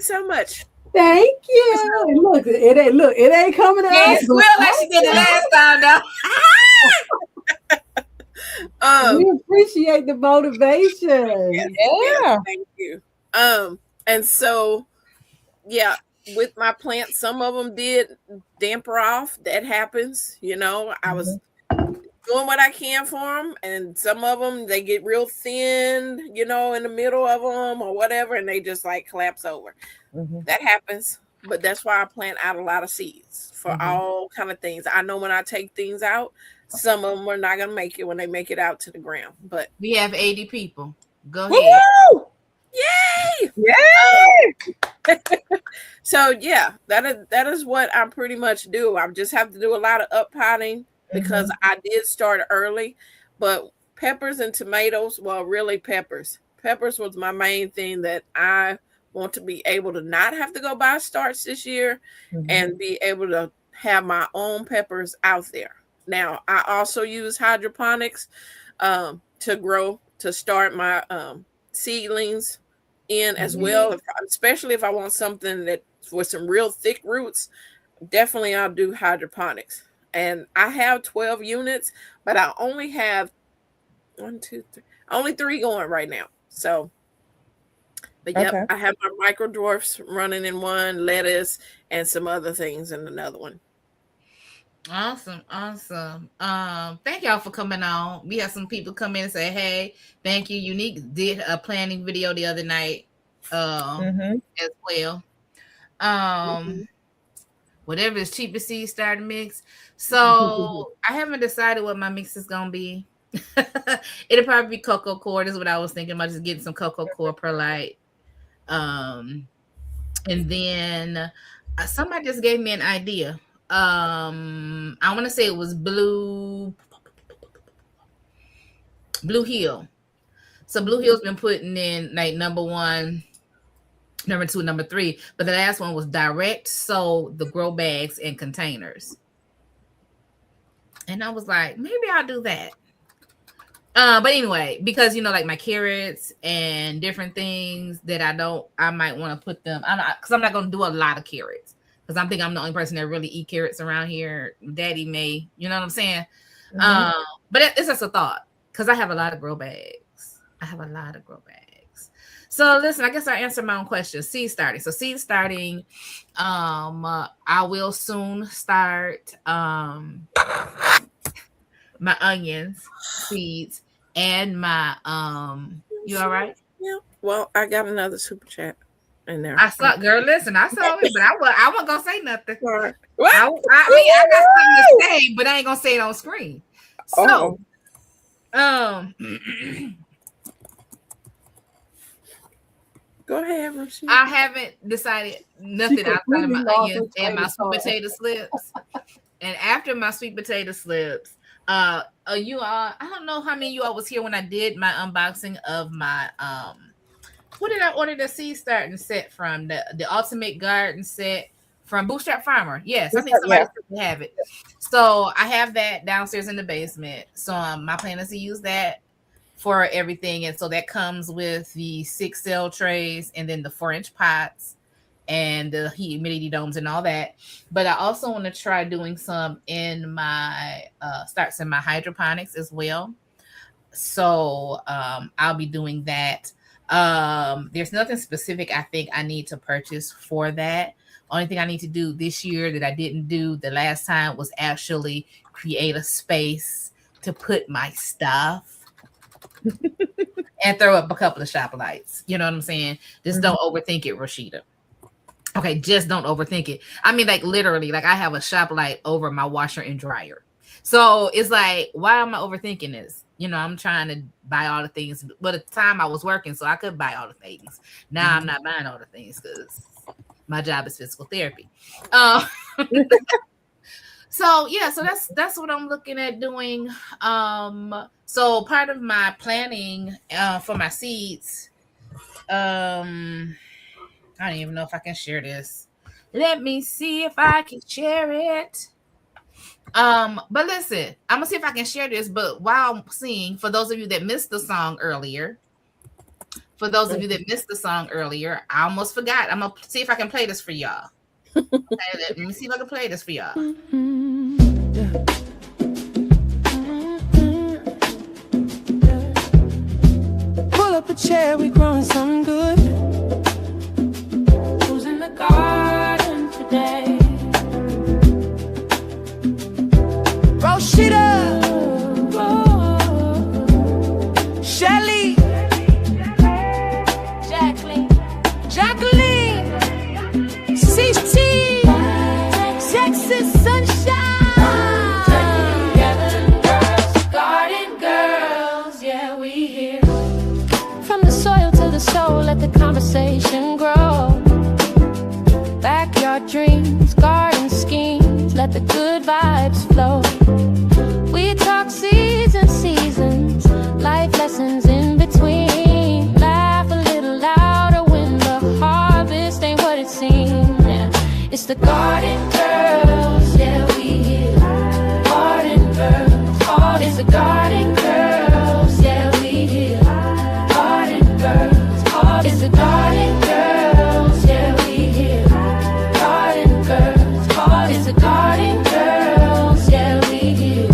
so much. Thank you. Look, it ain't coming out. Yeah, squeal like she did the last time though. We appreciate the motivation. Yeah. Thank you. And so with my plants, some of them did damper off. That happens, I was doing what I can for them, and some of them they get real thin, in the middle of them or whatever, and they just like collapse over. That happens, but that's why I plant out a lot of seeds for all kind of things. I know when I take things out, some of them are not gonna make it when they make it out to the ground. But we have 80 people. Go ahead. Woo! Yay! Yay! So that is what I pretty much do. I just have to do a lot of up potting because I did start early, but peppers and tomatoes, well, really peppers. Peppers was my main thing that I want to be able to not have to go buy starts this year and be able to have my own peppers out there. Now, I also use hydroponics to start my seedlings in as well, especially if I want something that with some real thick roots. Definitely I'll do hydroponics. And I have 12 units, but I only have 3 going right now. So, but I have my micro dwarfs running in one, lettuce, and some other things in another one. Awesome. Thank y'all for coming on. We have some people come in and say, hey, thank you. Unique did a planning video the other night as well. Whatever is cheapest seed starter mix. So I haven't decided what my mix is gonna be. It'll probably be cocoa core. This is what I was thinking about, just getting some cocoa core perlite. And then somebody just gave me an idea. I want to say it was Blue Hill. So Blue Hill's been putting in like number 1, number 2, number 3, but the last one was direct sold the grow bags and containers. And I was like, maybe I'll do that. But anyway, because like my carrots and different things that I might want to put them. Because I'm not going to do a lot of carrots. Because I'm thinking I'm the only person that really eat carrots around here. Daddy may, you know what I'm saying? Mm-hmm. But it's just a thought. Because I have a lot of grow bags. So listen, I guess I answered my own question. Seed starting. So seed starting. I will soon start my onions, seeds, and my you all right? Yeah. Well, I got another super chat in there. I saw, girl. Listen, I saw it, but I wasn't gonna say nothing. What? I mean, I got something to say, but I ain't gonna say it on screen. So, go ahead, Roscheeta. I haven't decided nothing outside of my onions and my sweet potato slips. And after my sweet potato slips, I don't know how many of you all was here when I did my unboxing of my who did I order the seed starting set from? The Ultimate Garden set from Bootstrap Farmer. Yes, I think somebody still have it. So I have that downstairs in the basement. So my plan is to use that for everything. And so that comes with the 6 cell trays and then the 4-inch pots and the humidity domes and all that. But I also want to try doing some in my starts in my hydroponics as well. So I'll be doing that. There's nothing specific I think I need to purchase for that. Only thing I need to do this year that I didn't do the last time was actually create a space to put my stuff and throw up a couple of shop lights. You know what I'm saying? Just don't overthink it, Roscheeta. Okay, just don't overthink it. I mean, like literally, like I have a shop light over my washer and dryer. So it's like, why am I overthinking this? I'm trying to buy all the things. But at the time I was working, so I could buy all the things. Now I'm not buying all the things because my job is physical therapy. So yeah, so that's what I'm looking at doing. So part of my planning for my seeds, I don't even know if I can share this. Let me see if I can share it. But listen, I'm gonna see if I can share this. But while I'm singing, for those of you that missed the song earlier, I almost forgot. I'm gonna see if I can play this for y'all. Okay, let me see if I can play this for y'all. Pull up a chair, we growing something good. Who's in the garden today? Roscheeta, Shelly, Jacqueline, Cici, Texas sunshine. Garden girls, yeah, we here. From the soil to the soul, let the conversation grow. Backyard dreams, garden schemes, let the good vibes flow. We talk seeds and seasons, life lessons in between. Laugh a little louder when the harvest ain't what it seems. Yeah. It's the garden girls, yeah, we here. Garden girls, it's the garden girls, yeah, we here. Garden girls, it's the garden girls, yeah, we here. Garden girls, it's the garden girls, yeah, we here.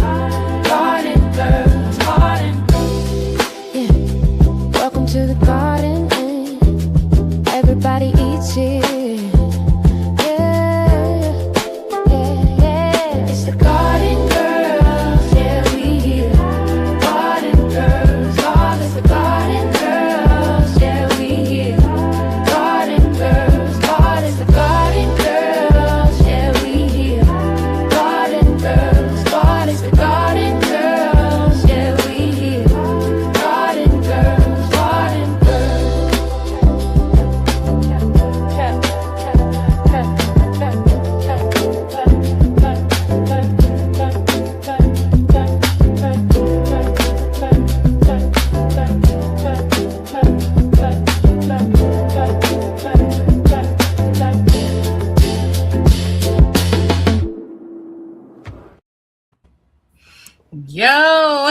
Garden girls, yeah. Welcome to the garden, everybody eats here. It's the garden girls, yeah, we here. Yo.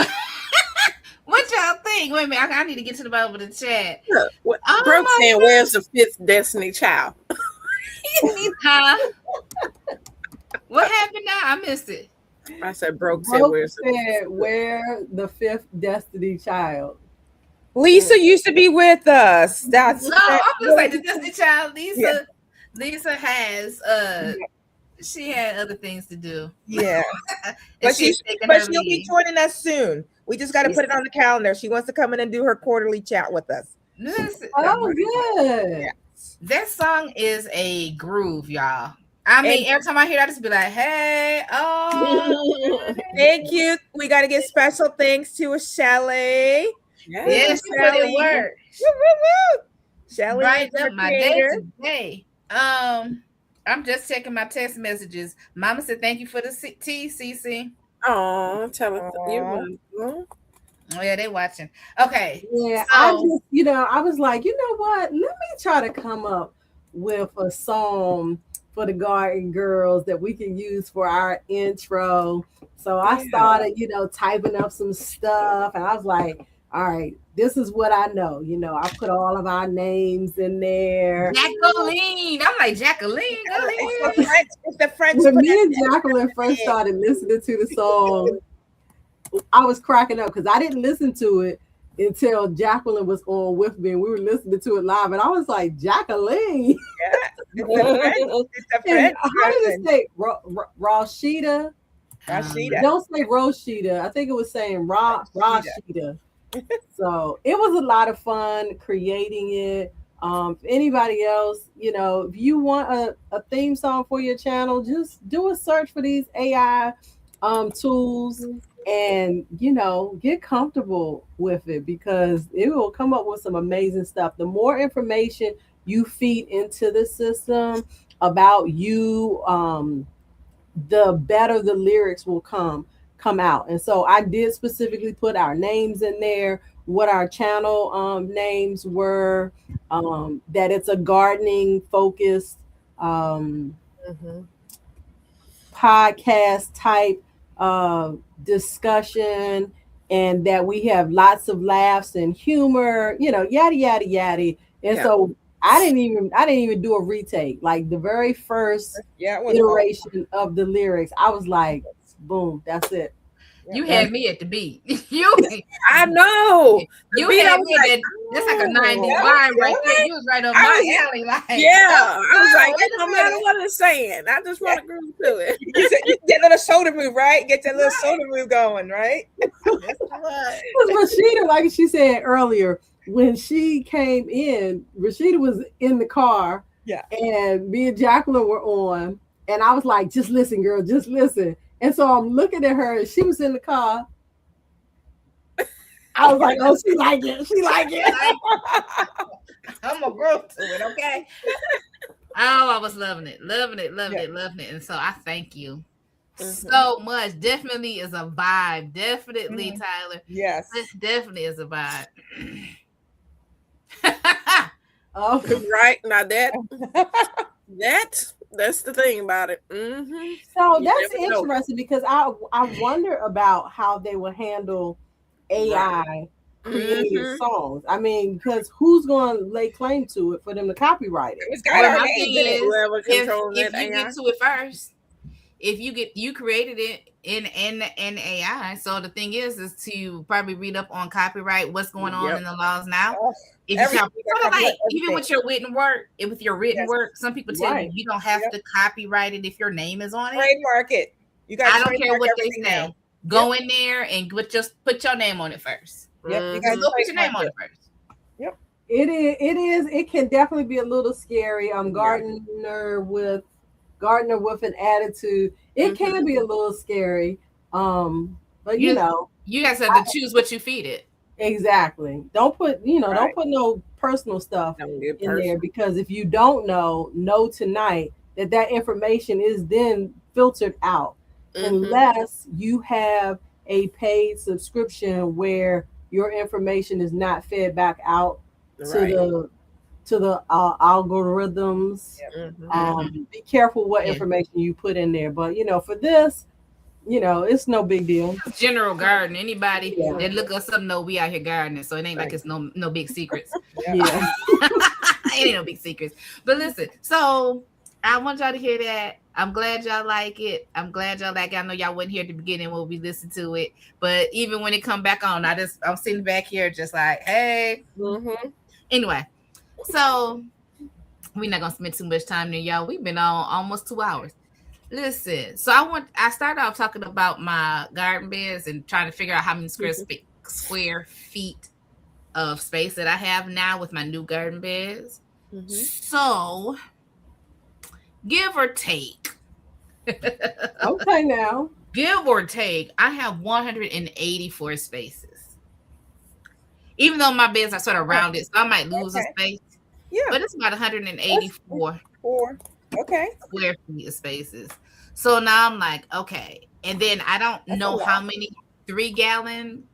What y'all think? Wait a minute, I need to get to the bottom of the chat. Brooke saying, "Where's the fifth Destiny Child?" Huh? What happened now? I missed it. I said, Brooke said, "Where the fifth Destiny Child?" Lisa used to be with us. That's no. I'm just like the Destiny Child. Lisa has she had other things to do. Yeah, but she'll be joining us soon. We just got to put it on the calendar. She wants to come in and do her quarterly chat with us. Oh, good. Yeah. That song is a groove, y'all. I mean, every time I hear that, I just be like, "Hey, oh, thank you." We got to give special thanks to Shelly. Yes, she put it work. Shelly, right up my day today. I'm just checking my text messages. Mama said, "Thank you for the tea, Cici." Oh, tell her you. Oh yeah, they watching. Okay. Yeah, so, I just, I was like, you know what? Let me try to come up with a song for the Garden Girls that we can use for our intro. So I started, typing up some stuff, and I was like, all right, this is what I know. I put all of our names in there. Jacqueline. I'm like, Jacqueline. It's the French. When me and Jacqueline first started listening to the song, I was cracking up because I didn't listen to it until Jacqueline was on with me, and we were listening to it live, and I was like, Jacqueline. Yeah, it's a French. How did it say? Roscheeta? Roscheeta. Don't say Roscheeta. I think it was saying Roscheeta. So it was a lot of fun creating it. If anybody else, if you want a theme song for your channel, just do a search for these AI tools and get comfortable with it, because it will come up with some amazing stuff. The more information you feed into the system about you, the better the lyrics will come out. And so I did specifically put our names in there, what our channel names were, that it's a gardening focused podcast type discussion, and that we have lots of laughs and humor, yada yada yada. And so I didn't even do a retake. Like the very first iteration of the lyrics, I was like, boom, that's it. You had me at the beat. I know. You had me at that's like a 90 line right there. You was right up my alley. Like, I was like, it don't matter what it's saying. I just want to groove to it. You get a little shoulder move, right? Get that little shoulder move going, right? Roscheeta, like she said earlier, when she came in, Roscheeta was in the car. Yeah. And me and Jacqueline were on. And I was like, just listen, girl, just listen. And so I'm looking at her, and she was in the car. I was like, oh, she like it. She like it. I'm going to grow to it, okay? Oh, I was loving it. Loving it. And so I thank you so much. Definitely is a vibe. Definitely, Tyler. Yes. This definitely is a vibe. Oh, right. Now that's the thing about it. So that's interesting, because I wonder about how they will handle AI created songs. I mean, because who's going to lay claim to it for them to copyright it? It's got our thing is, if you get to it first, if you created it in AI. So the thing is to probably read up on copyright, what's going on in the laws now. If you even with your written work, some people tell you don't have to copyright it if your name is on it. Trademark it. You got. I don't care what they say. Go in there and just put your name on it first. Yep. You gotta put your name on it first. Yep. It is. It can definitely be a little scary. Gardener with an attitude. It can be a little scary. But you guys have to choose what you feed it. Exactly. Don't put no personal stuff in there, because if you don't know tonight that information is then filtered out, unless you have a paid subscription where your information is not fed back out to the algorithms. Be careful what information you put in there. But for this, it's no big deal. General garden. Anybody Yeah. that look us up know we out here gardening, so it ain't like it's no big secrets. Yeah. It ain't no big secrets. But listen, so I want y'all to hear that. I'm glad y'all like it. I'm glad y'all like it. I know y'all wasn't here at the beginning when we listened to it, but even when it come back on, I'm sitting back here just like, hey. Anyway, so we're not gonna spend too much time there, y'all. We've been on almost 2 hours. Listen, so I started off talking about my garden beds and trying to figure out how many square feet of space that I have now with my new garden beds. So, give or take. Okay, now. Give or take, I have 184 spaces. Even though my beds are sort of rounded, so I might lose a space. Yeah. But it's about 184 square feet of spaces. So now I'm like, okay. And then I don't know how many 3-gallon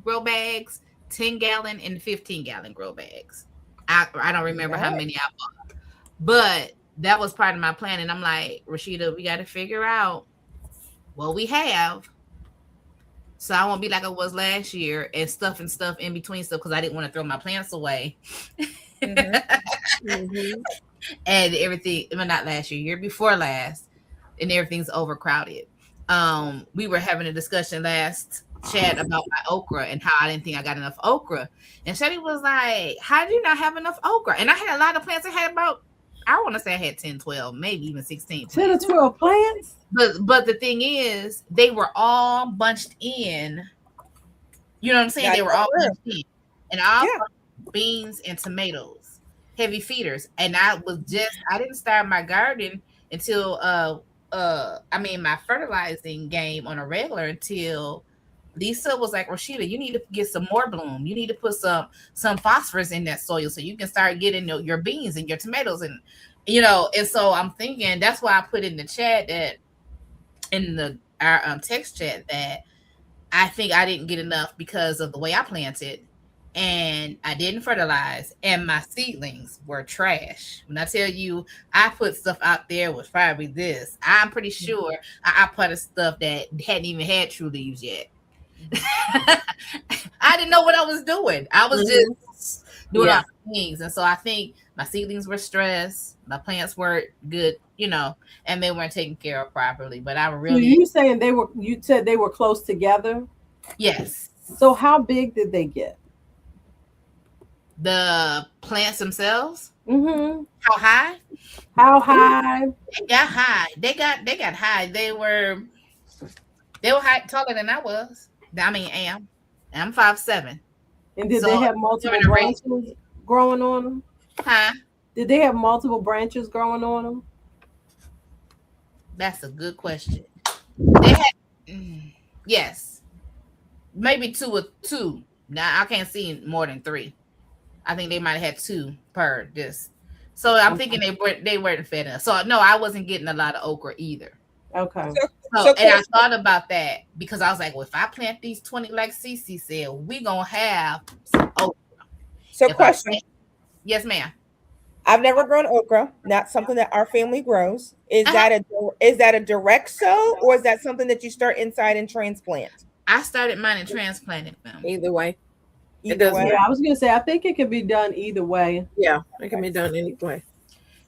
grow bags, 10-gallon, and 15-gallon grow bags. I don't remember how many I bought. But that was part of my plan. And I'm like, Roscheeta, we got to figure out what we have. So I won't be like I was last year and stuff in between stuff because I didn't want to throw my plants away. And everything, well, not last year before last, and everything's overcrowded. We were having a discussion last chat about my okra and how I didn't think I got enough okra. And Shelly was like, how do you not have enough okra? And I had a lot of plants. I had about, I want to say I had 10, 12, maybe even 16 plants. 10 or 12 plants? But the thing is, they were all bunched in. You know what I'm saying? They were all bunched in. And all beans and tomatoes, heavy feeders. And I didn't start my garden until my fertilizing game on a regular until Lisa was like, Roscheeta, you need to get some more bloom. You need to put some phosphorus in that soil so you can start getting your beans and your tomatoes. And and so I'm thinking that's why I put in the chat that in our text chat that I think I didn't get enough because of the way I planted, and I didn't fertilize, and my seedlings were trash. When I tell you I put stuff out there was probably this, I'm pretty sure I put stuff that hadn't even had true leaves yet. I didn't know what I was doing. I was just doing all things, and so I think my seedlings were stressed, my plants weren't good, and they weren't taken care of properly. But I really, you saying you said they were close together? Yes. So how big did they get? The plants themselves? Mm-hmm. How high? How high? They got high. They got high. They were high, taller than I was. I mean, I'm 5'7". And did they have multiple branches growing on them? Huh? Did they have multiple branches growing on them? That's a good question. They had, yes, maybe two. Now I can't see more than 3. I think they might have had 2 per this. So I'm thinking they weren't fed enough. So no, I wasn't getting a lot of okra either. Okay. So and I thought about that because I was like, well, if I plant these 20, like Cici said, we gonna have some okra. So question. Yes, ma'am. I've never grown okra. Not something that our family grows. Is that a direct sow, or is that something that you start inside and transplant? I started mine and transplanted them. Either way. Yeah, I was gonna say I think it can be done either way. Yeah, it can be done any way.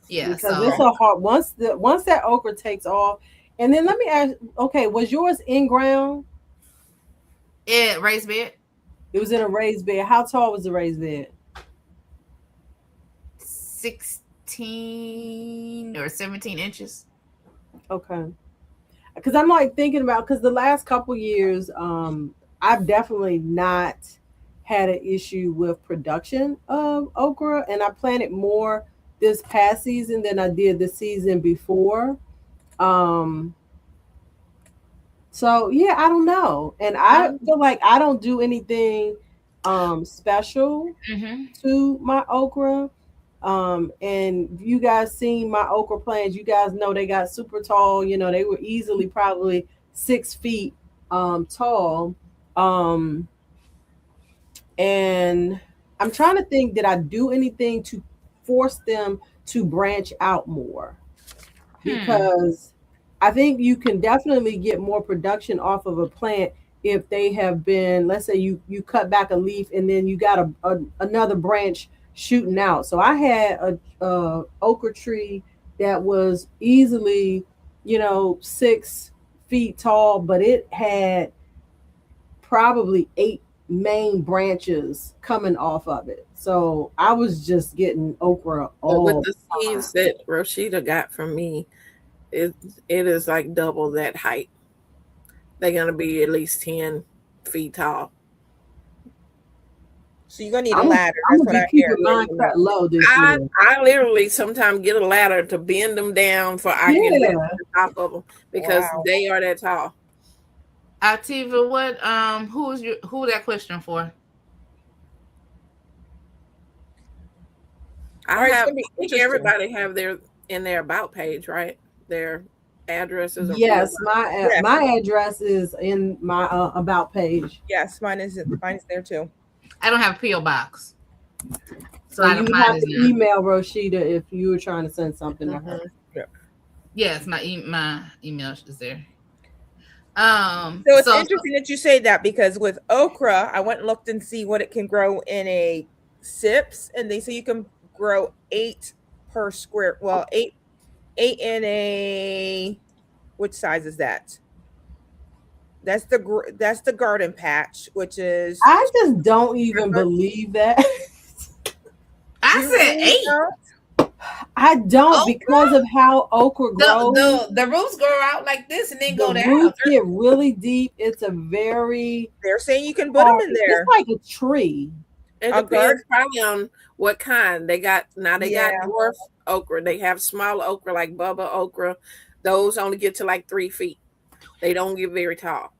Yeah, because it's a hard once that okra takes off. And then let me ask, okay, was yours in ground? Yeah, raised bed. It was in a raised bed. How tall was the raised bed? 16 or 17 inches. Okay. Because I'm like thinking about, because the last couple years, I've definitely not had an issue with production of okra, and I planted more this past season than I did the season before. So yeah, I don't know. And I feel like I don't do anything special to my okra. And you guys seen my okra plants, you guys know they got super tall, they were easily probably 6 feet tall. And I'm trying to think, did I do anything to force them to branch out more? Because I think you can definitely get more production off of a plant if they have been, let's say you cut back a leaf and then you got another branch shooting out. So I had a okra tree that was easily, 6 feet tall, but it had probably 8 main branches coming off of it. So I was just getting okra all With the the time. seeds that Roscheeta got from me, it is like double that height. They're gonna be at least 10 feet tall. So you're gonna need a I'm ladder. I'm That's gonna what be I hear. keeping mine cut low this I year. I literally sometimes get a ladder to bend them down for I can lift Yeah. the top of them because Wow. they are that tall. Activa, what who that question for? I All right, it's have gonna be I think interesting. everybody have their in their about page, right? Their addresses or Yes, Yes. my address is in my about page. Yes, mine is there too. I don't have a PO box, So I you don't would mind have it to now. email Roscheeta if you were trying to send something to her. Yes, my email is there. So it's interesting that you say that because with okra, I went and looked and see what it can grow in a SIPs, and they say you can grow 8 per square. Well, eight in a which size is that? That's the garden patch, which is I just don't even believe that. I said 8. I don't Okra? because of how okra grows. The roots grow out like this and then go The down. roots get really deep. It's a very they're saying you can put them in there. It's like a tree. It A depends probably on what kind they got. Now they Yeah. got dwarf okra. They have small okra like Bubba okra. Those only get to like 3 feet. They don't get very tall.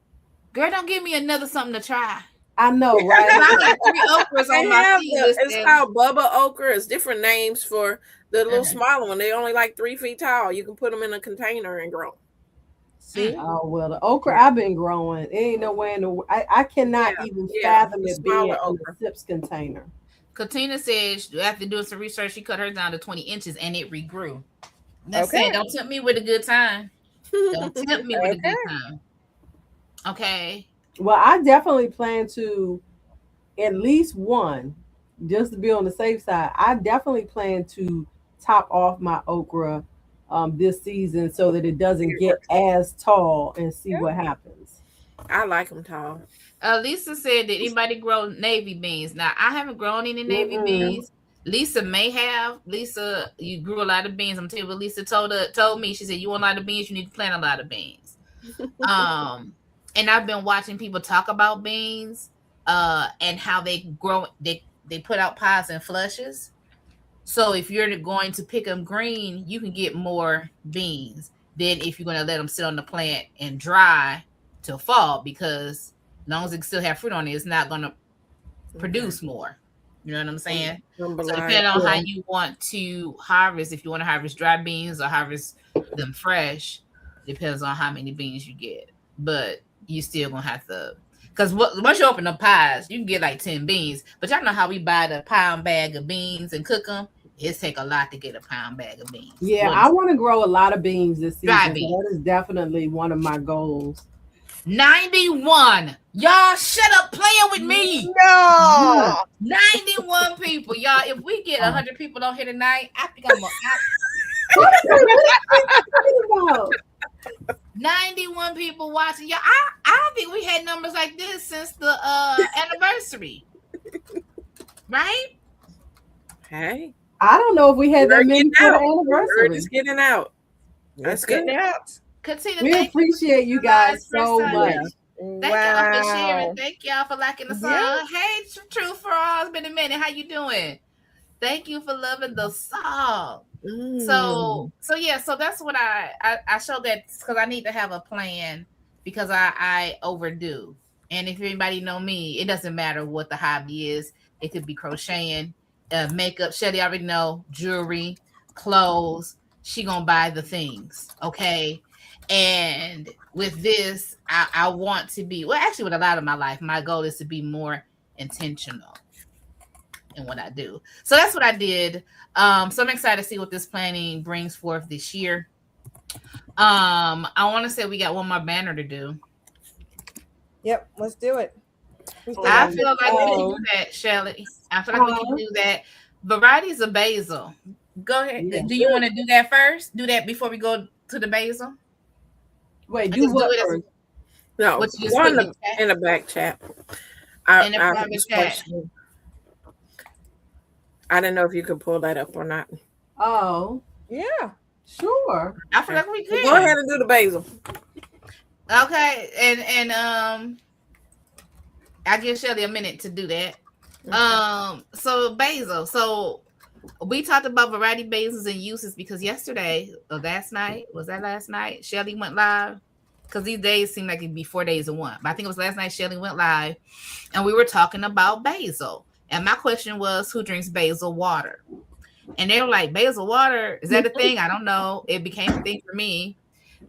Girl, don't give me another something to try. I know, right? I got 3 okras They on my have seed list. it's called Bubba okra. It's different names for the little smaller one. They only like 3 feet tall. You can put them in a container and grow. See? Oh well, the okra I've been growing. It ain't nowhere in the. I cannot even fathom it being in a SIPs container. Katina says after doing some research, she cut hers down to 20 inches and it regrew. That's it. Don't tempt me with a good time. Don't tempt me with a good time. Okay. Well, I definitely plan to at least one, just to be on the safe side. I definitely plan to top off my okra this season so that it doesn't get as tall and see what happens. I like them tall. Lisa said, did anybody grow navy beans? Now, I haven't grown any navy beans. Lisa may have. Lisa, you grew a lot of beans. I'm telling you what Lisa told me. She said, you want a lot of beans, you need to plant a lot of beans. And I've been watching people talk about beans and how they grow. They put out pods and flushes. So if you're going to pick them green, you can get more beans than if you're going to let them sit on the plant and dry till fall, because as long as it still have fruit on it, it's not going to produce more. You know what I'm saying? So depending on how you want to harvest, if you want to harvest dry beans or harvest them fresh, depends on how many beans you get. But you still gonna have to, because once you open the pies, you can get like 10 beans. But y'all know how we buy the pound bag of beans and cook them. It take a lot to get a pound bag of beans. Yeah, I want to grow a lot of beans this season. Dry beans. That is definitely one of my goals. 91. Y'all shut up playing with me. No. 91 people. Y'all, if we get 100 people on here tonight, I think I'm gonna 91 people watching. Y'all, I don't think we had numbers like this since the anniversary. Right? Hey. I don't know if we had that many for the anniversary. We're just getting out. That's good. Katina, we appreciate you guys so much. Thank y'all for sharing. Thank y'all for liking the song. Yeah. Hey, Truth for All, it's been a minute. How you doing? Thank you for loving the song. So that's what I showed that, because I need to have a plan, because I overdo. And if anybody know me, it doesn't matter what the hobby is. It could be crocheting, makeup. Shelly already know, jewelry, clothes. She gonna buy the things, okay? And with this, I want to be, well, actually with a lot of my life, my goal is to be more intentional in what I do. So that's what I did. So I'm excited to see what this planning brings forth this year. I want to say we got one more banner to do. Yep, let's do it. I feel like we can do that, Shelly. I feel like we can do that. Varieties of basil. Go ahead. Yeah. Do you want to do that first? Do that before we go to the basil? Wait, do what first? No, What you just go put in in the chat? the back chat. In the private chat. I didn't know if you could pull that up or not. Oh, Yeah. sure. I feel like we could. Go ahead and do the basil. Okay, and I give Shelly a minute to do that. So basil. So we talked about variety basils and uses because yesterday or last night, was that last night? Shelly went live because these days seem like it'd be 4 days in one. But I think it was last night Shelly went live and we were talking about basil. And my question was, who drinks basil water? And they were like, basil water, is that a thing? I don't know. It became a thing for me.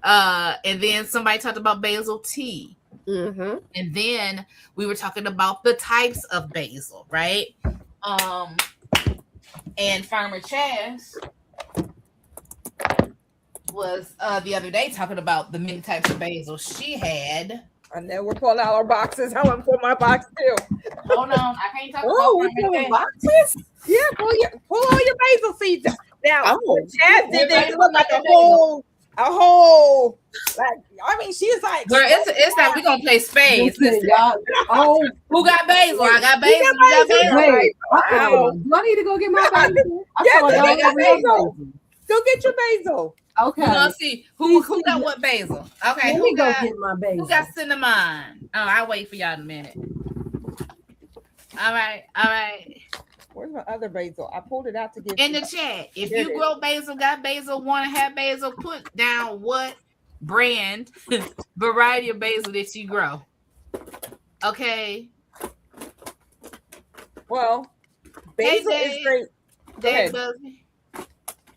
And then somebody talked about basil tea. Mm-hmm. And then we were talking about the types of basil, right? And Farmer Chaz was the other day talking about the many types of basil she had. I know we're pulling out our boxes. I want to pull my box too. Hold on, I can't talk Oh, about we're Farmer pulling Chaz. boxes? Yeah, pull all your basil seeds out. Now, Oh. Chad did Everybody they look like pull a out their whole, like, I mean, she is like, Girl, it's like we gonna play spades. Listen, Listen. y'all. Who got basil? I got basil. got You got basil. basil. Wait. Wow. Do I need to go get my basil? I Yes, thought you y'all got were real basil. Go get your basil. Okay. We're gonna see who got what basil. Okay, Let who me go got get my basil. who got cinnamon? Oh, I'll wait for y'all in a minute. All right. Where's my other basil? I pulled it out to get In the chat, if There it you is. grow basil, got basil, want to have basil, put down what brand, variety of basil that you grow. Okay. Well, basil Dave. is great. Go ahead.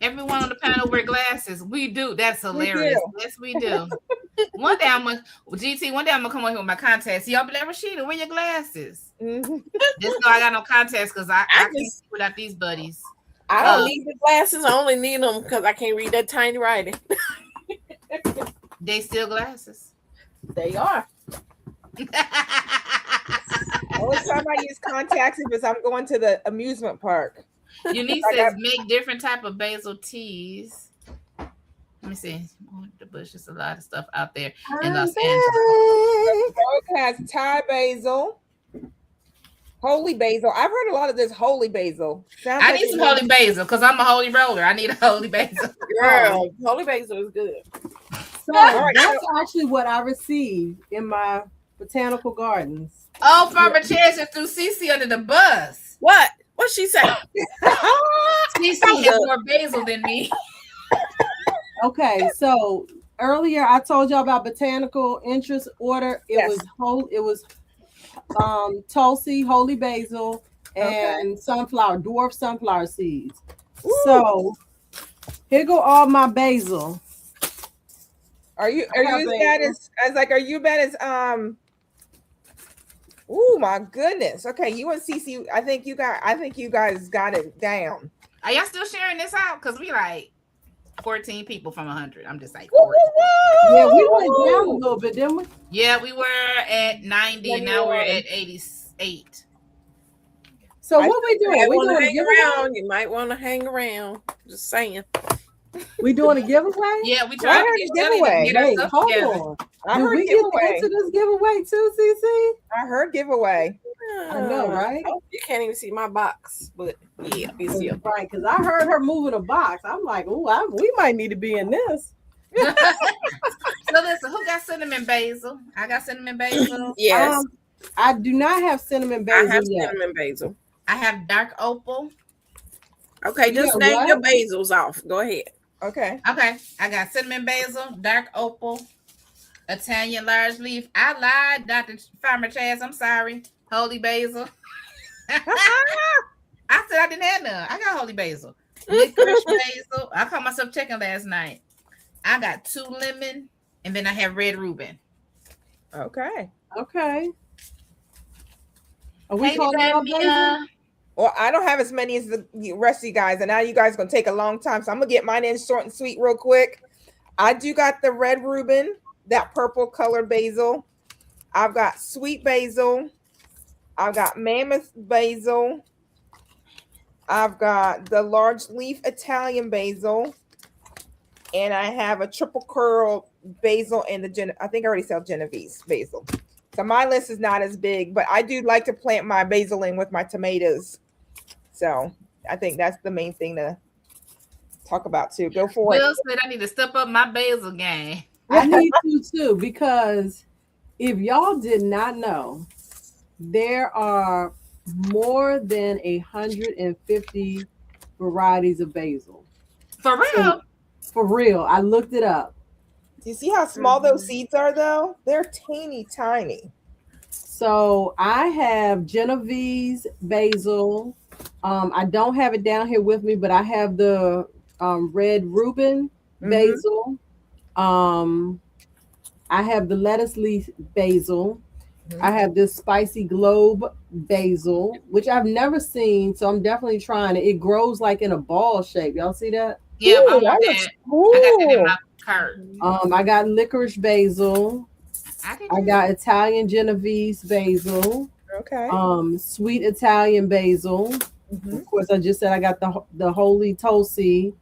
Everyone on the panel wear glasses. We do. That's hilarious. do. Yes, we do. One day I'm gonna come on here with my contacts. Y'all be like, Roscheeta, wear your glasses. Mhm. Just so I got no contacts because I can't just- see without these buddies. I don't need the glasses. I only need them because I can't read that tiny writing. They still glasses. They are. Only time I use contacts if I'm going to the amusement park. Unique says make different type of basil teas. Let me see. Oh, the bush is a lot of stuff out there in Los Angeles. Rogue has Thai basil, holy basil. I've heard a lot of this holy basil. Sounds I like need some holy basil because I'm a holy roller. I need a holy basil. Girl, holy basil is good. So right, that's actually what I received in my botanical gardens. Oh, Farmer Chaz just threw Cici under the bus. What? What'd she say? Cici has more basil than me. Okay, so earlier I told y'all about botanical interest order. It Yes. was Tulsi, holy basil, and sunflower, dwarf sunflower seeds. Ooh. So here go all my basil. Are you as bad as are you bad as Oh my goodness. Okay, you and Cici, I think you guys got it down. Are y'all still sharing this out? Because we like 14 people from 100. I'm just like, Woo, 14. woo, woo! Yeah, we went down a little bit, didn't we? Yeah, we were at 90. Now we're at 88. So what we doing? You We want to doing a hang giveaway? around? You might want to hang around. Just saying. We doing a giveaway? Yeah, we I tried heard to it's get Shelly to giveaway. get our Wait, stuff hold together. on. I Did heard we get giveaway. into this giveaway too, CC? I heard giveaway. I know, right? You can't even see my box, but yeah, it's here. Right, because I heard her moving a box. I'm like, oh, we might need to be in this. So listen, who got cinnamon basil? I got cinnamon basil. Yes, I do not have cinnamon I basil have yet. cinnamon basil. I have dark opal. Okay, You just got name what? your basils off. Go ahead. Okay. Okay, I got cinnamon basil, dark opal, Italian large leaf. I lied, Dr. Farmer Chaz. I'm sorry. Holy basil. I said I didn't have none. I got holy basil. Licorice basil. I caught myself checking last night. I got 2 lemon, and then I have red Reuben. Okay. Okay. Are we Hey, calling out basil? Mia. Well, I don't have as many as the rest of you guys, and now you guys are gonna take a long time, so I'm gonna get mine in short and sweet real quick. I do got the red Reuben, that purple colored basil. I've got sweet basil. I've got mammoth basil. I've got the large leaf Italian basil. And I have a triple curl basil and I think I already said Genovese basil. So my list is not as big, but I do like to plant my basil in with my tomatoes. So I think that's the main thing to talk about too. Go for Will it. said I need to step up my basil game. I need to too, because if y'all did not know, there are more than 150 varieties of basil. For real? For real. I looked it up. Do you see how small those seeds are though? They're teeny tiny. So I have Genovese basil. I don't have it down here with me, but I have the red Reuben basil. I have the lettuce leaf basil. I have this spicy globe basil, which I've never seen, so I'm definitely trying it. It grows like in a ball shape. Y'all see that? Yeah, Ooh, I got that in my cart. I got licorice basil. I got Italian Genovese basil. Okay. Sweet Italian basil. Of course, I just said I got the holy Tulsi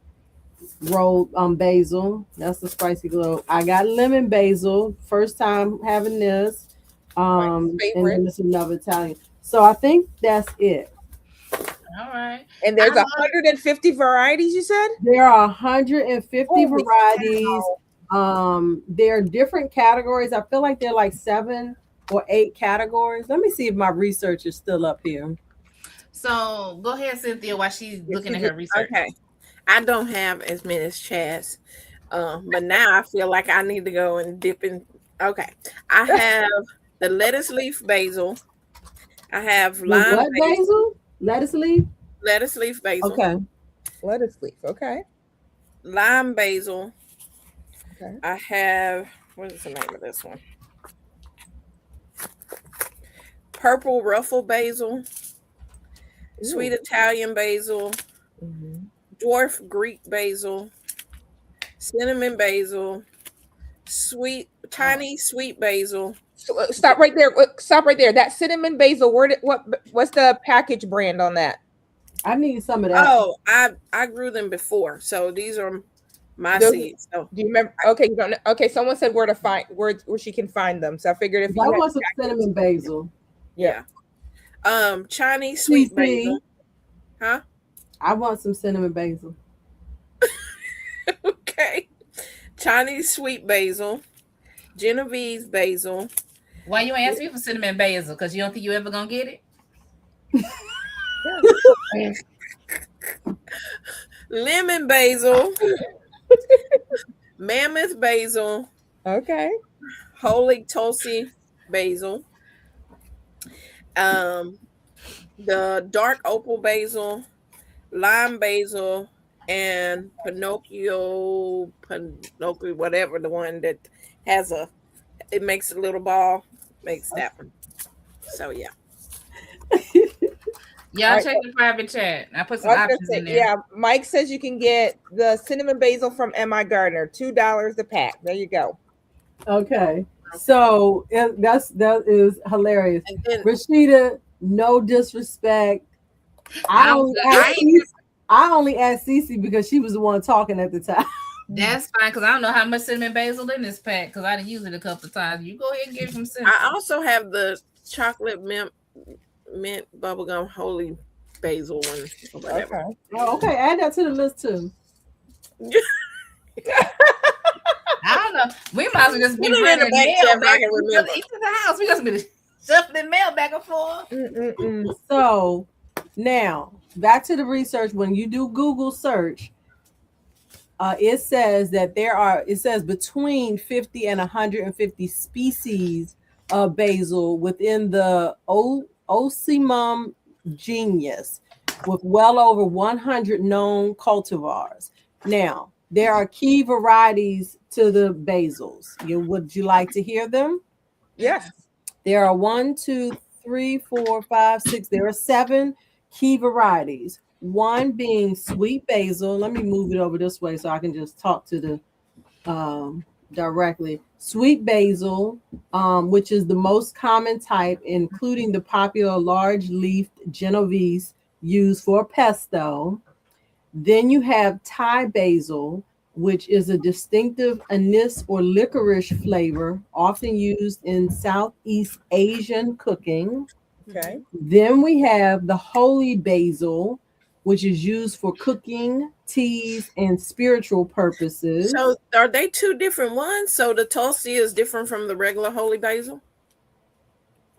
rolled basil. That's the spicy globe. I got lemon basil. First time having this. And then there's another Italian. So I think that's it. All right. And there's 150 varieties, you said? There are 150 varieties. There are different categories. I feel like there are like 7 or 8 categories. Let me see if my research is still up here. So go ahead, Cynthia, while she's looking at her research. Okay. I don't have as many as Chaz. But now I feel like I need to go and dip in. Okay. I have the lettuce leaf basil. I have lime what basil? Lettuce leaf? Lettuce leaf basil. Okay. Lettuce leaf. Okay. Lime basil. Okay. I have, what is the name of this one? Purple ruffle basil. Ooh. Sweet Italian basil. Dwarf Greek basil. Cinnamon basil. Tiny sweet basil. Stop right there. Stop right there. That cinnamon basil. What's the package brand on that? I need some of that. Oh, I grew them before, so these are my seeds. So. Do you remember? Okay, you don't know. Okay, someone said where to find where she can find them. So I figured if I want some cinnamon basil. Yeah. Chinese sweet basil. Huh? I want some cinnamon basil. Okay. Chinese sweet basil. Genovese basil. Why you ask me for cinnamon basil? Because you don't think you ever gonna get it? Lemon basil. Mammoth basil. Okay. Holy Tulsi basil. The dark opal basil, lime basil, and Pinocchio, whatever, the one that has it makes a little ball, makes that one. So yeah. Y'all check the private chat. I put some options in there. Yeah, Mike says you can get the cinnamon basil from M.I. Gardner, $2 a pack. There you go. Okay. So that is hilarious. Roscheeta, no disrespect. I only asked Cici because she was the one talking at the time. That's fine, because I don't know how much cinnamon basil in this pack, because I didn't use it a couple of times. You go ahead and get some cinnamon. I also have the chocolate mint bubblegum holy basil one or whatever. Okay. Oh, okay, add that to the list too. I don't know. We might as well just be running mail back to the house. We just be shuffling mail back and forth. So now back to the research. When you do Google search, it says that it says between 50 and 150 species of basil within the Ocimum genus, with well over 100 known cultivars. Now, there are key varieties to the basils. Would you like to hear them? Yes. There are 1, 2, 3, 4, 5, 6. There are 7 key varieties. One being sweet basil. Let me move it over this way so I can just talk to the directly. Sweet basil, which is the most common type, including the popular large-leafed Genovese used for pesto. Then you have Thai basil, which is a distinctive anise or licorice flavor, often used in Southeast Asian cooking. Okay. Then we have the holy basil, which is used for cooking, teas, and spiritual purposes. So are they two different ones? So the Tulsi is different from the regular holy basil?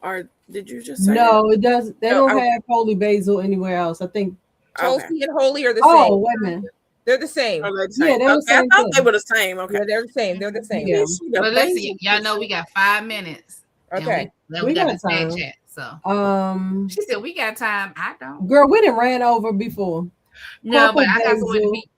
Or did you just say No, it does. They No, don't okay. have holy basil anywhere else. I think. Tulsi and holy are the Oh, same. wait a minute. They're the same. Are they the Yeah, same? they're the Okay, I same thought thing. they were the same. Okay. Yeah, they're the same. They're the same. Yeah. But listen, y'all know we got 5 minutes. Okay. And We we got got a snack time. chat. So she said we got time. I don't. Girl, we didn't ran over before. No, Purple but I got someone to basil. be.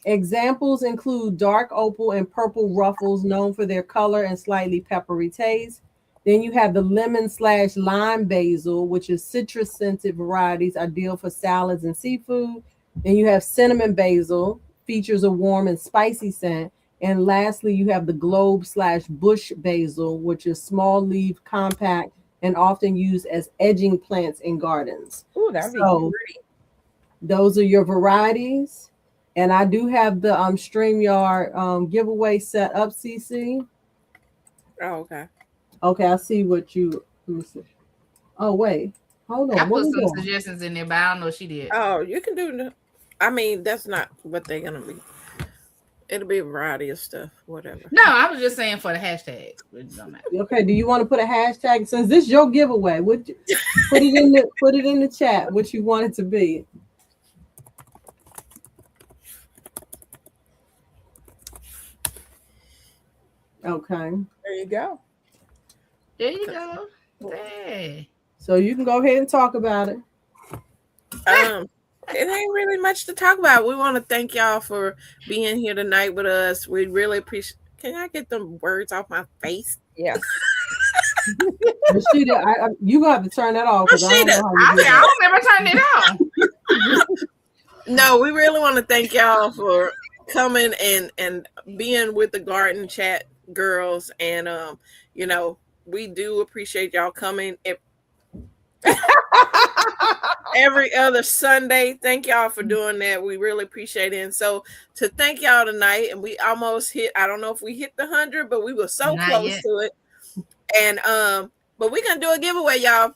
Examples include dark opal and purple ruffles, known for their color and slightly peppery taste. Then you have the lemon/lime basil, which is citrus scented varieties, ideal for salads and seafood. Then you have cinnamon basil, features a warm and spicy scent. And lastly, you have the globe/bush basil, which is small leaf, compact, and often used as edging plants in gardens. Ooh, that'd be So pretty. those are your varieties. And I do have the Streamyard giveaway set up, Cici. Oh, okay. Okay, I see what you. Let me see. Oh wait, hold on. I What put we some doing? suggestions in there, but I don't know if she did. Oh, you can do. I mean, that's not what they're gonna be. It'll be a variety of stuff, whatever. No, I was just saying for the hashtag. It don't matter. Okay, do you want to put a hashtag since this is your giveaway? Would you put it in the chat what you want it to be? Okay. There you go. There you go. Hey. So you can go ahead and talk about it. It ain't really much to talk about. We want to thank y'all for being here tonight with us. We really appreciate. Can I get them words off my face? Yes. Roscheeta, you gonna have to turn that off. 'Cause I don't know how I to do said that. I don't never turn it on. No, we really want to thank y'all for coming and being with the garden chat girls, and we do appreciate y'all coming every other Sunday. Thank y'all for doing that. We really appreciate it. And so to thank y'all tonight, and we almost hit, I don't know if we hit the 100, but we were so Not close yet. to it. And but we're gonna do a giveaway, y'all.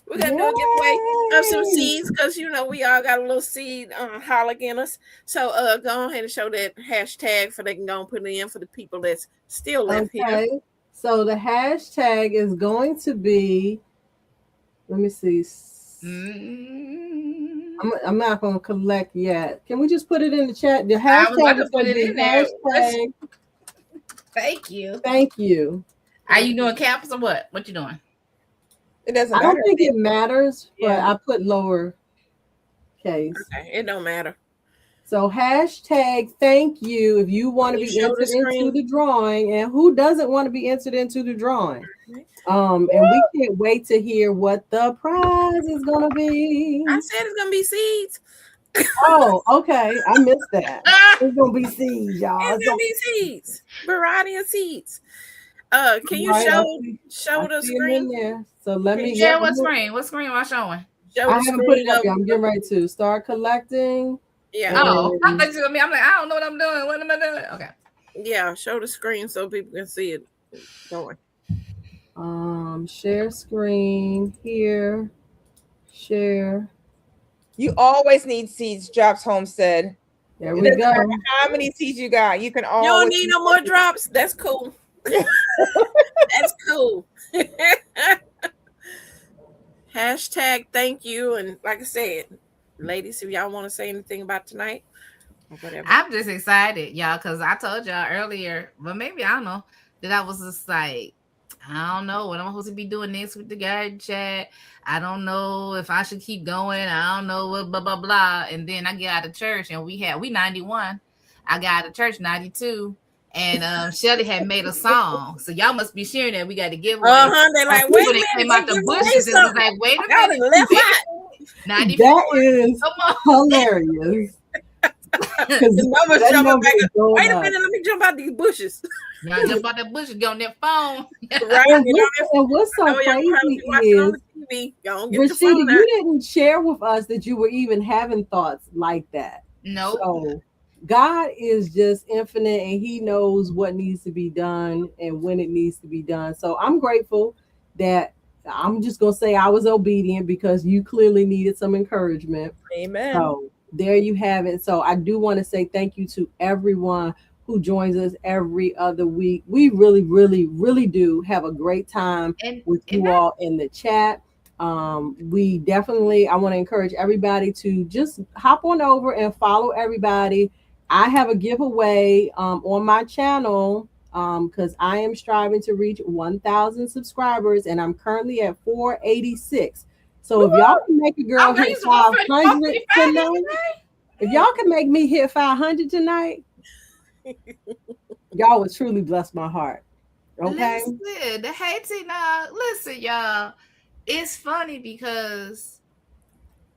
We're gonna do a giveaway of some seeds because we all got a little seed holic in us. So go ahead and show that hashtag for they can go and put it in for the people that's still left here. Okay. So the hashtag is going to be. Let me see. I'm not going to collect yet. Can we just put it in the chat? The I was about hashtag to is going put to it be in there. hashtag. Thank you. Thank you. Are you doing caps or what? What you doing? It doesn't I matter. don't think it matters, but Yeah. I put lower case. Okay, it don't matter. So hashtag thank you if you want to You be show the entered into screen. the drawing, and who doesn't want to be entered into the drawing? And we can't wait to hear what the prize is gonna be. I said it's gonna be seeds. Oh, okay. I missed that. It's gonna be seeds, y'all. It's gonna be seeds. Variety of seeds. Can you Right, show the I see 'em in screen? there. So let me Yeah, what screen? What screen am I showing? Show I the haven't put it screen up yet. I'm getting ready to start collecting. Yeah. Oh, I thought you were me. I'm like, I don't know what I'm doing. What am I doing? Okay. Yeah, show the screen so people can see it going. Share screen here. Share. You always need seeds, Drops Homestead. There It we doesn't go. matter how many seeds you got. You can You always. don't need no more drops. That's cool. That's cool. Hashtag thank you. And like I said, ladies, if y'all want to say anything about tonight or whatever. I'm just excited, y'all, because I told y'all earlier, but maybe I don't know, that I was just like, I don't know what I'm supposed to be doing next with the garden chat. I don't know if I should keep going. I don't know what blah blah blah. And then I get out of church and we 91. I got out of church 92. And Shelly had made a song. So y'all must be sharing that we got to give away. They're like, wait a minute, came out the bushes and was like, wait a y'all minute. done left out. 94. That is Come on. hilarious. The number's that jumping number back is up. going Wait a up. minute, let me jump out these bushes. Y'all jump out that bush and get on that phone. Right? And what's so I know y'all probably crazy be watching on is, the TV. Y'all don't get your Roscheeta, phone out. you didn't share with us that you were even having thoughts like that. Nope. So God is just infinite, and He knows what needs to be done and when it needs to be done. So I'm grateful that I'm just gonna say I was obedient because you clearly needed some encouragement. Amen. So there you have it. So I do want to say thank you to everyone who joins us every other week. We really, really, really do have a great time with you all in the chat. We definitely, I want to encourage everybody to just hop on over and follow everybody. I have a giveaway on my channel because I am striving to reach 1,000 subscribers, and I'm currently at 486. So if y'all can make a girl hit 500 tonight, if y'all can make me hit 500 tonight, y'all would truly bless my heart. Okay. Listen, the hating, listen, y'all. It's funny because,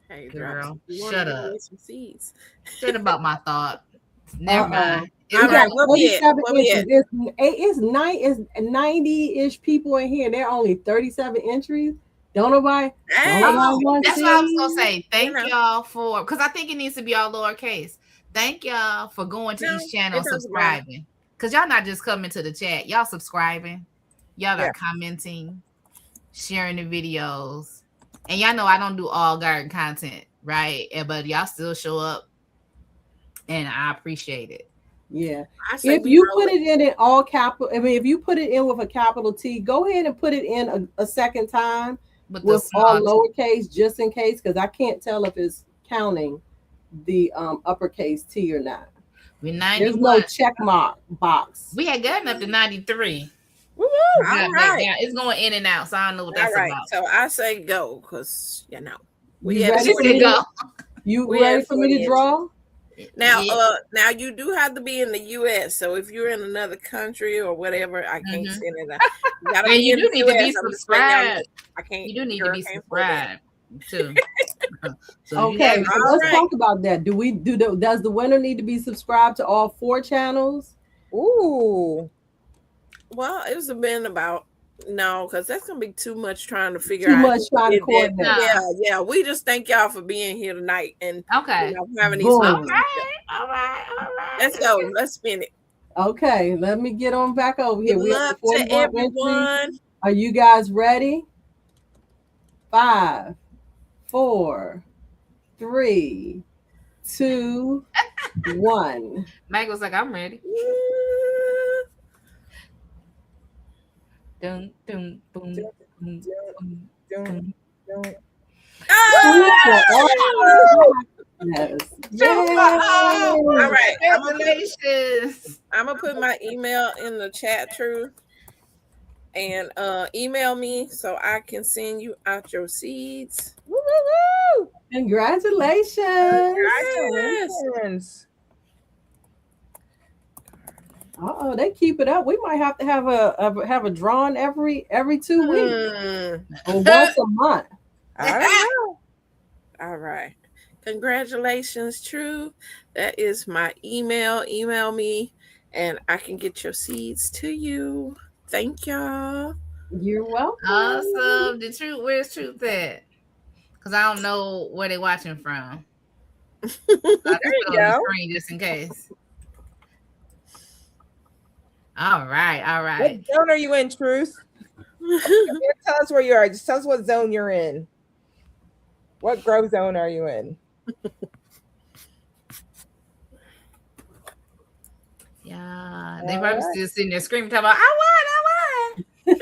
Hey, girl, girl, shut up. Some seeds. Shut about my thought. Never mind. All right, It's 90-ish people in here. There are only 37 entries. Don't nobody. That's what I was gonna say. Thank y'all for, because I think it needs to be all lowercase. Thank y'all for going to each channel and subscribing. Because y'all not just coming to the chat, y'all subscribing, y'all are commenting, sharing the videos, and y'all know I don't do all garden content, right? But y'all still show up, and I appreciate it. Yeah. If you put it in all capital, I mean, if you put it in with a capital T, go ahead and put it in a second time with all lowercase, just in case, because I can't tell if it's counting the uppercase T or not. There's no check mark box. We had gotten up to 93. All right. Yeah, it's going in and out, so I don't know what that's about. So I say go, because we ready for me to, ready for me to draw? Now, you do have to be in the U.S. So if you're in another country or whatever, I can't send it out. You do need to be subscribed. I can't. You do need to be subscribed too. Okay, let's talk about that. Does the winner need to be subscribed to all 4 channels? Ooh. Well, it was been about because that's gonna be too much trying to figure out. Too much trying to coordinate. Yeah. We just thank y'all for being here tonight and having these. All right. Let's go. Let's spin it. Okay, let me get on back over here. Good luck to everyone. Are you guys ready? 5, 4, 3, 2, 1. Mike was like, I'm ready. Dun, dun, boom, boom, boom, boom. Yes. All right. Congratulations. I'm gonna put my email in the chat, True, and email me so I can send you out your seeds. Woo! Congratulations. Congratulations. They keep it up. We might have to have a drawing every 2 weeks or once a month. All right. Congratulations, True. That is my email. Email me and I can get your seeds to you. Thank y'all. You're welcome. Awesome. Where's Truth at? Because I don't know where they're watching from. I just put on the screen just in case. All right. What zone are you in, Truth? Tell us where you are. Just tell us what zone you're in. What grow zone are you in? Yeah, they probably still sitting there screaming, talking about, I won.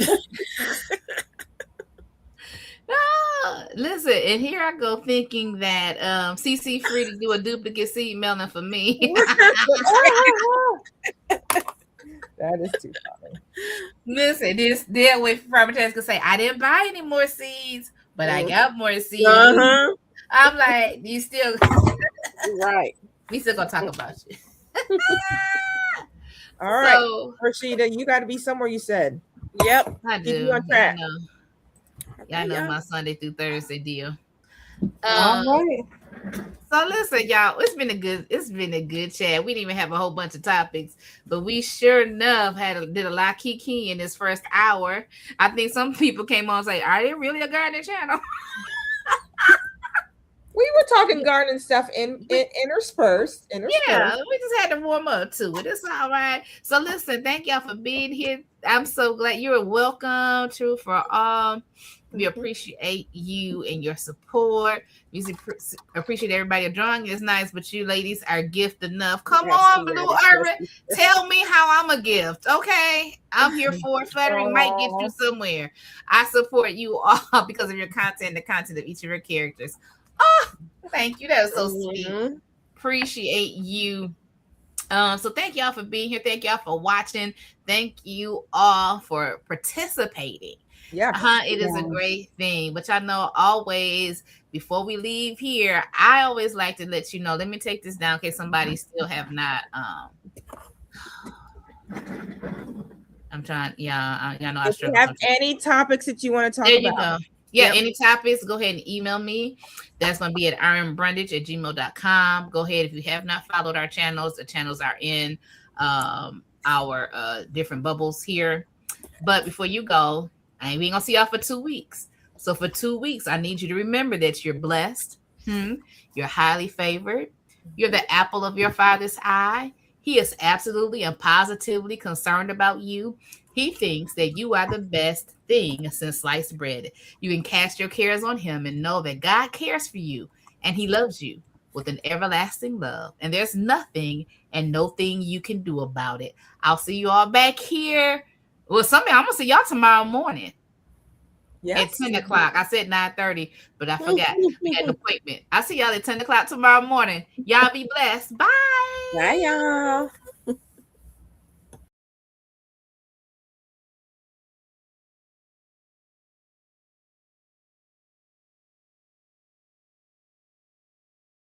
No, listen, and here I go thinking that Cici free to do a duplicate seed mailing for me. That is too funny. Listen, that way Farmer Tess could say, I didn't buy any more seeds, but I got more seeds. I'm like, you still right. We still gonna talk about you. All right, so, Roscheeta, you got to be somewhere. You said, "Yep, I do." Keep you on track. Y'all know my Sunday through Thursday deal. All right. So listen, y'all, it's been a good chat. We didn't even have a whole bunch of topics, but we sure enough did a lot of kiki in this first hour. I think some people came on and say, "Are they really a gardening channel?" We were talking garden stuff interspersed. Yeah, we just had to warm up to it. It's all right. So listen, thank y'all for being here. I'm so glad you're welcome. True for all. We appreciate you and your support. We appreciate everybody drawing is nice, but you ladies are gift enough. Come on, Blue Urban. Tell me how I'm a gift. Okay. I'm here for it. Flattering might get you somewhere. I support you all because of your content, the content of each of your characters. Oh, thank you. That was so sweet. Appreciate you. So thank y'all for being here. Thank y'all for watching. Thank you all for participating. Yeah. It is a great thing. But y'all know always before we leave here, I always like to let you know. Let me take this down in case somebody still have not I'm trying, y'all know if you have any topics that you want to talk about. You go. Yeah, any topics, go ahead and email me. That's going to be at RMBrundige@gmail.com. Go ahead. If you have not followed our channels, the channels are in our different bubbles here. But before you go, I ain't going to see y'all for 2 weeks. So for 2 weeks, I need you to remember that you're blessed. You're highly favored. You're the apple of your Father's eye. He is absolutely and positively concerned about you. He thinks that you are the best thing since sliced bread. You can cast your cares on him and know that God cares for you and he loves you with an everlasting love. And there's nothing and no thing you can do about it. I'll see you all back here. Well, I'm going to see y'all tomorrow morning at 10 o'clock. I said 9:30, but I forgot. We had an appointment. I'll see y'all at 10 o'clock tomorrow morning. Y'all be blessed. Bye. Bye, y'all.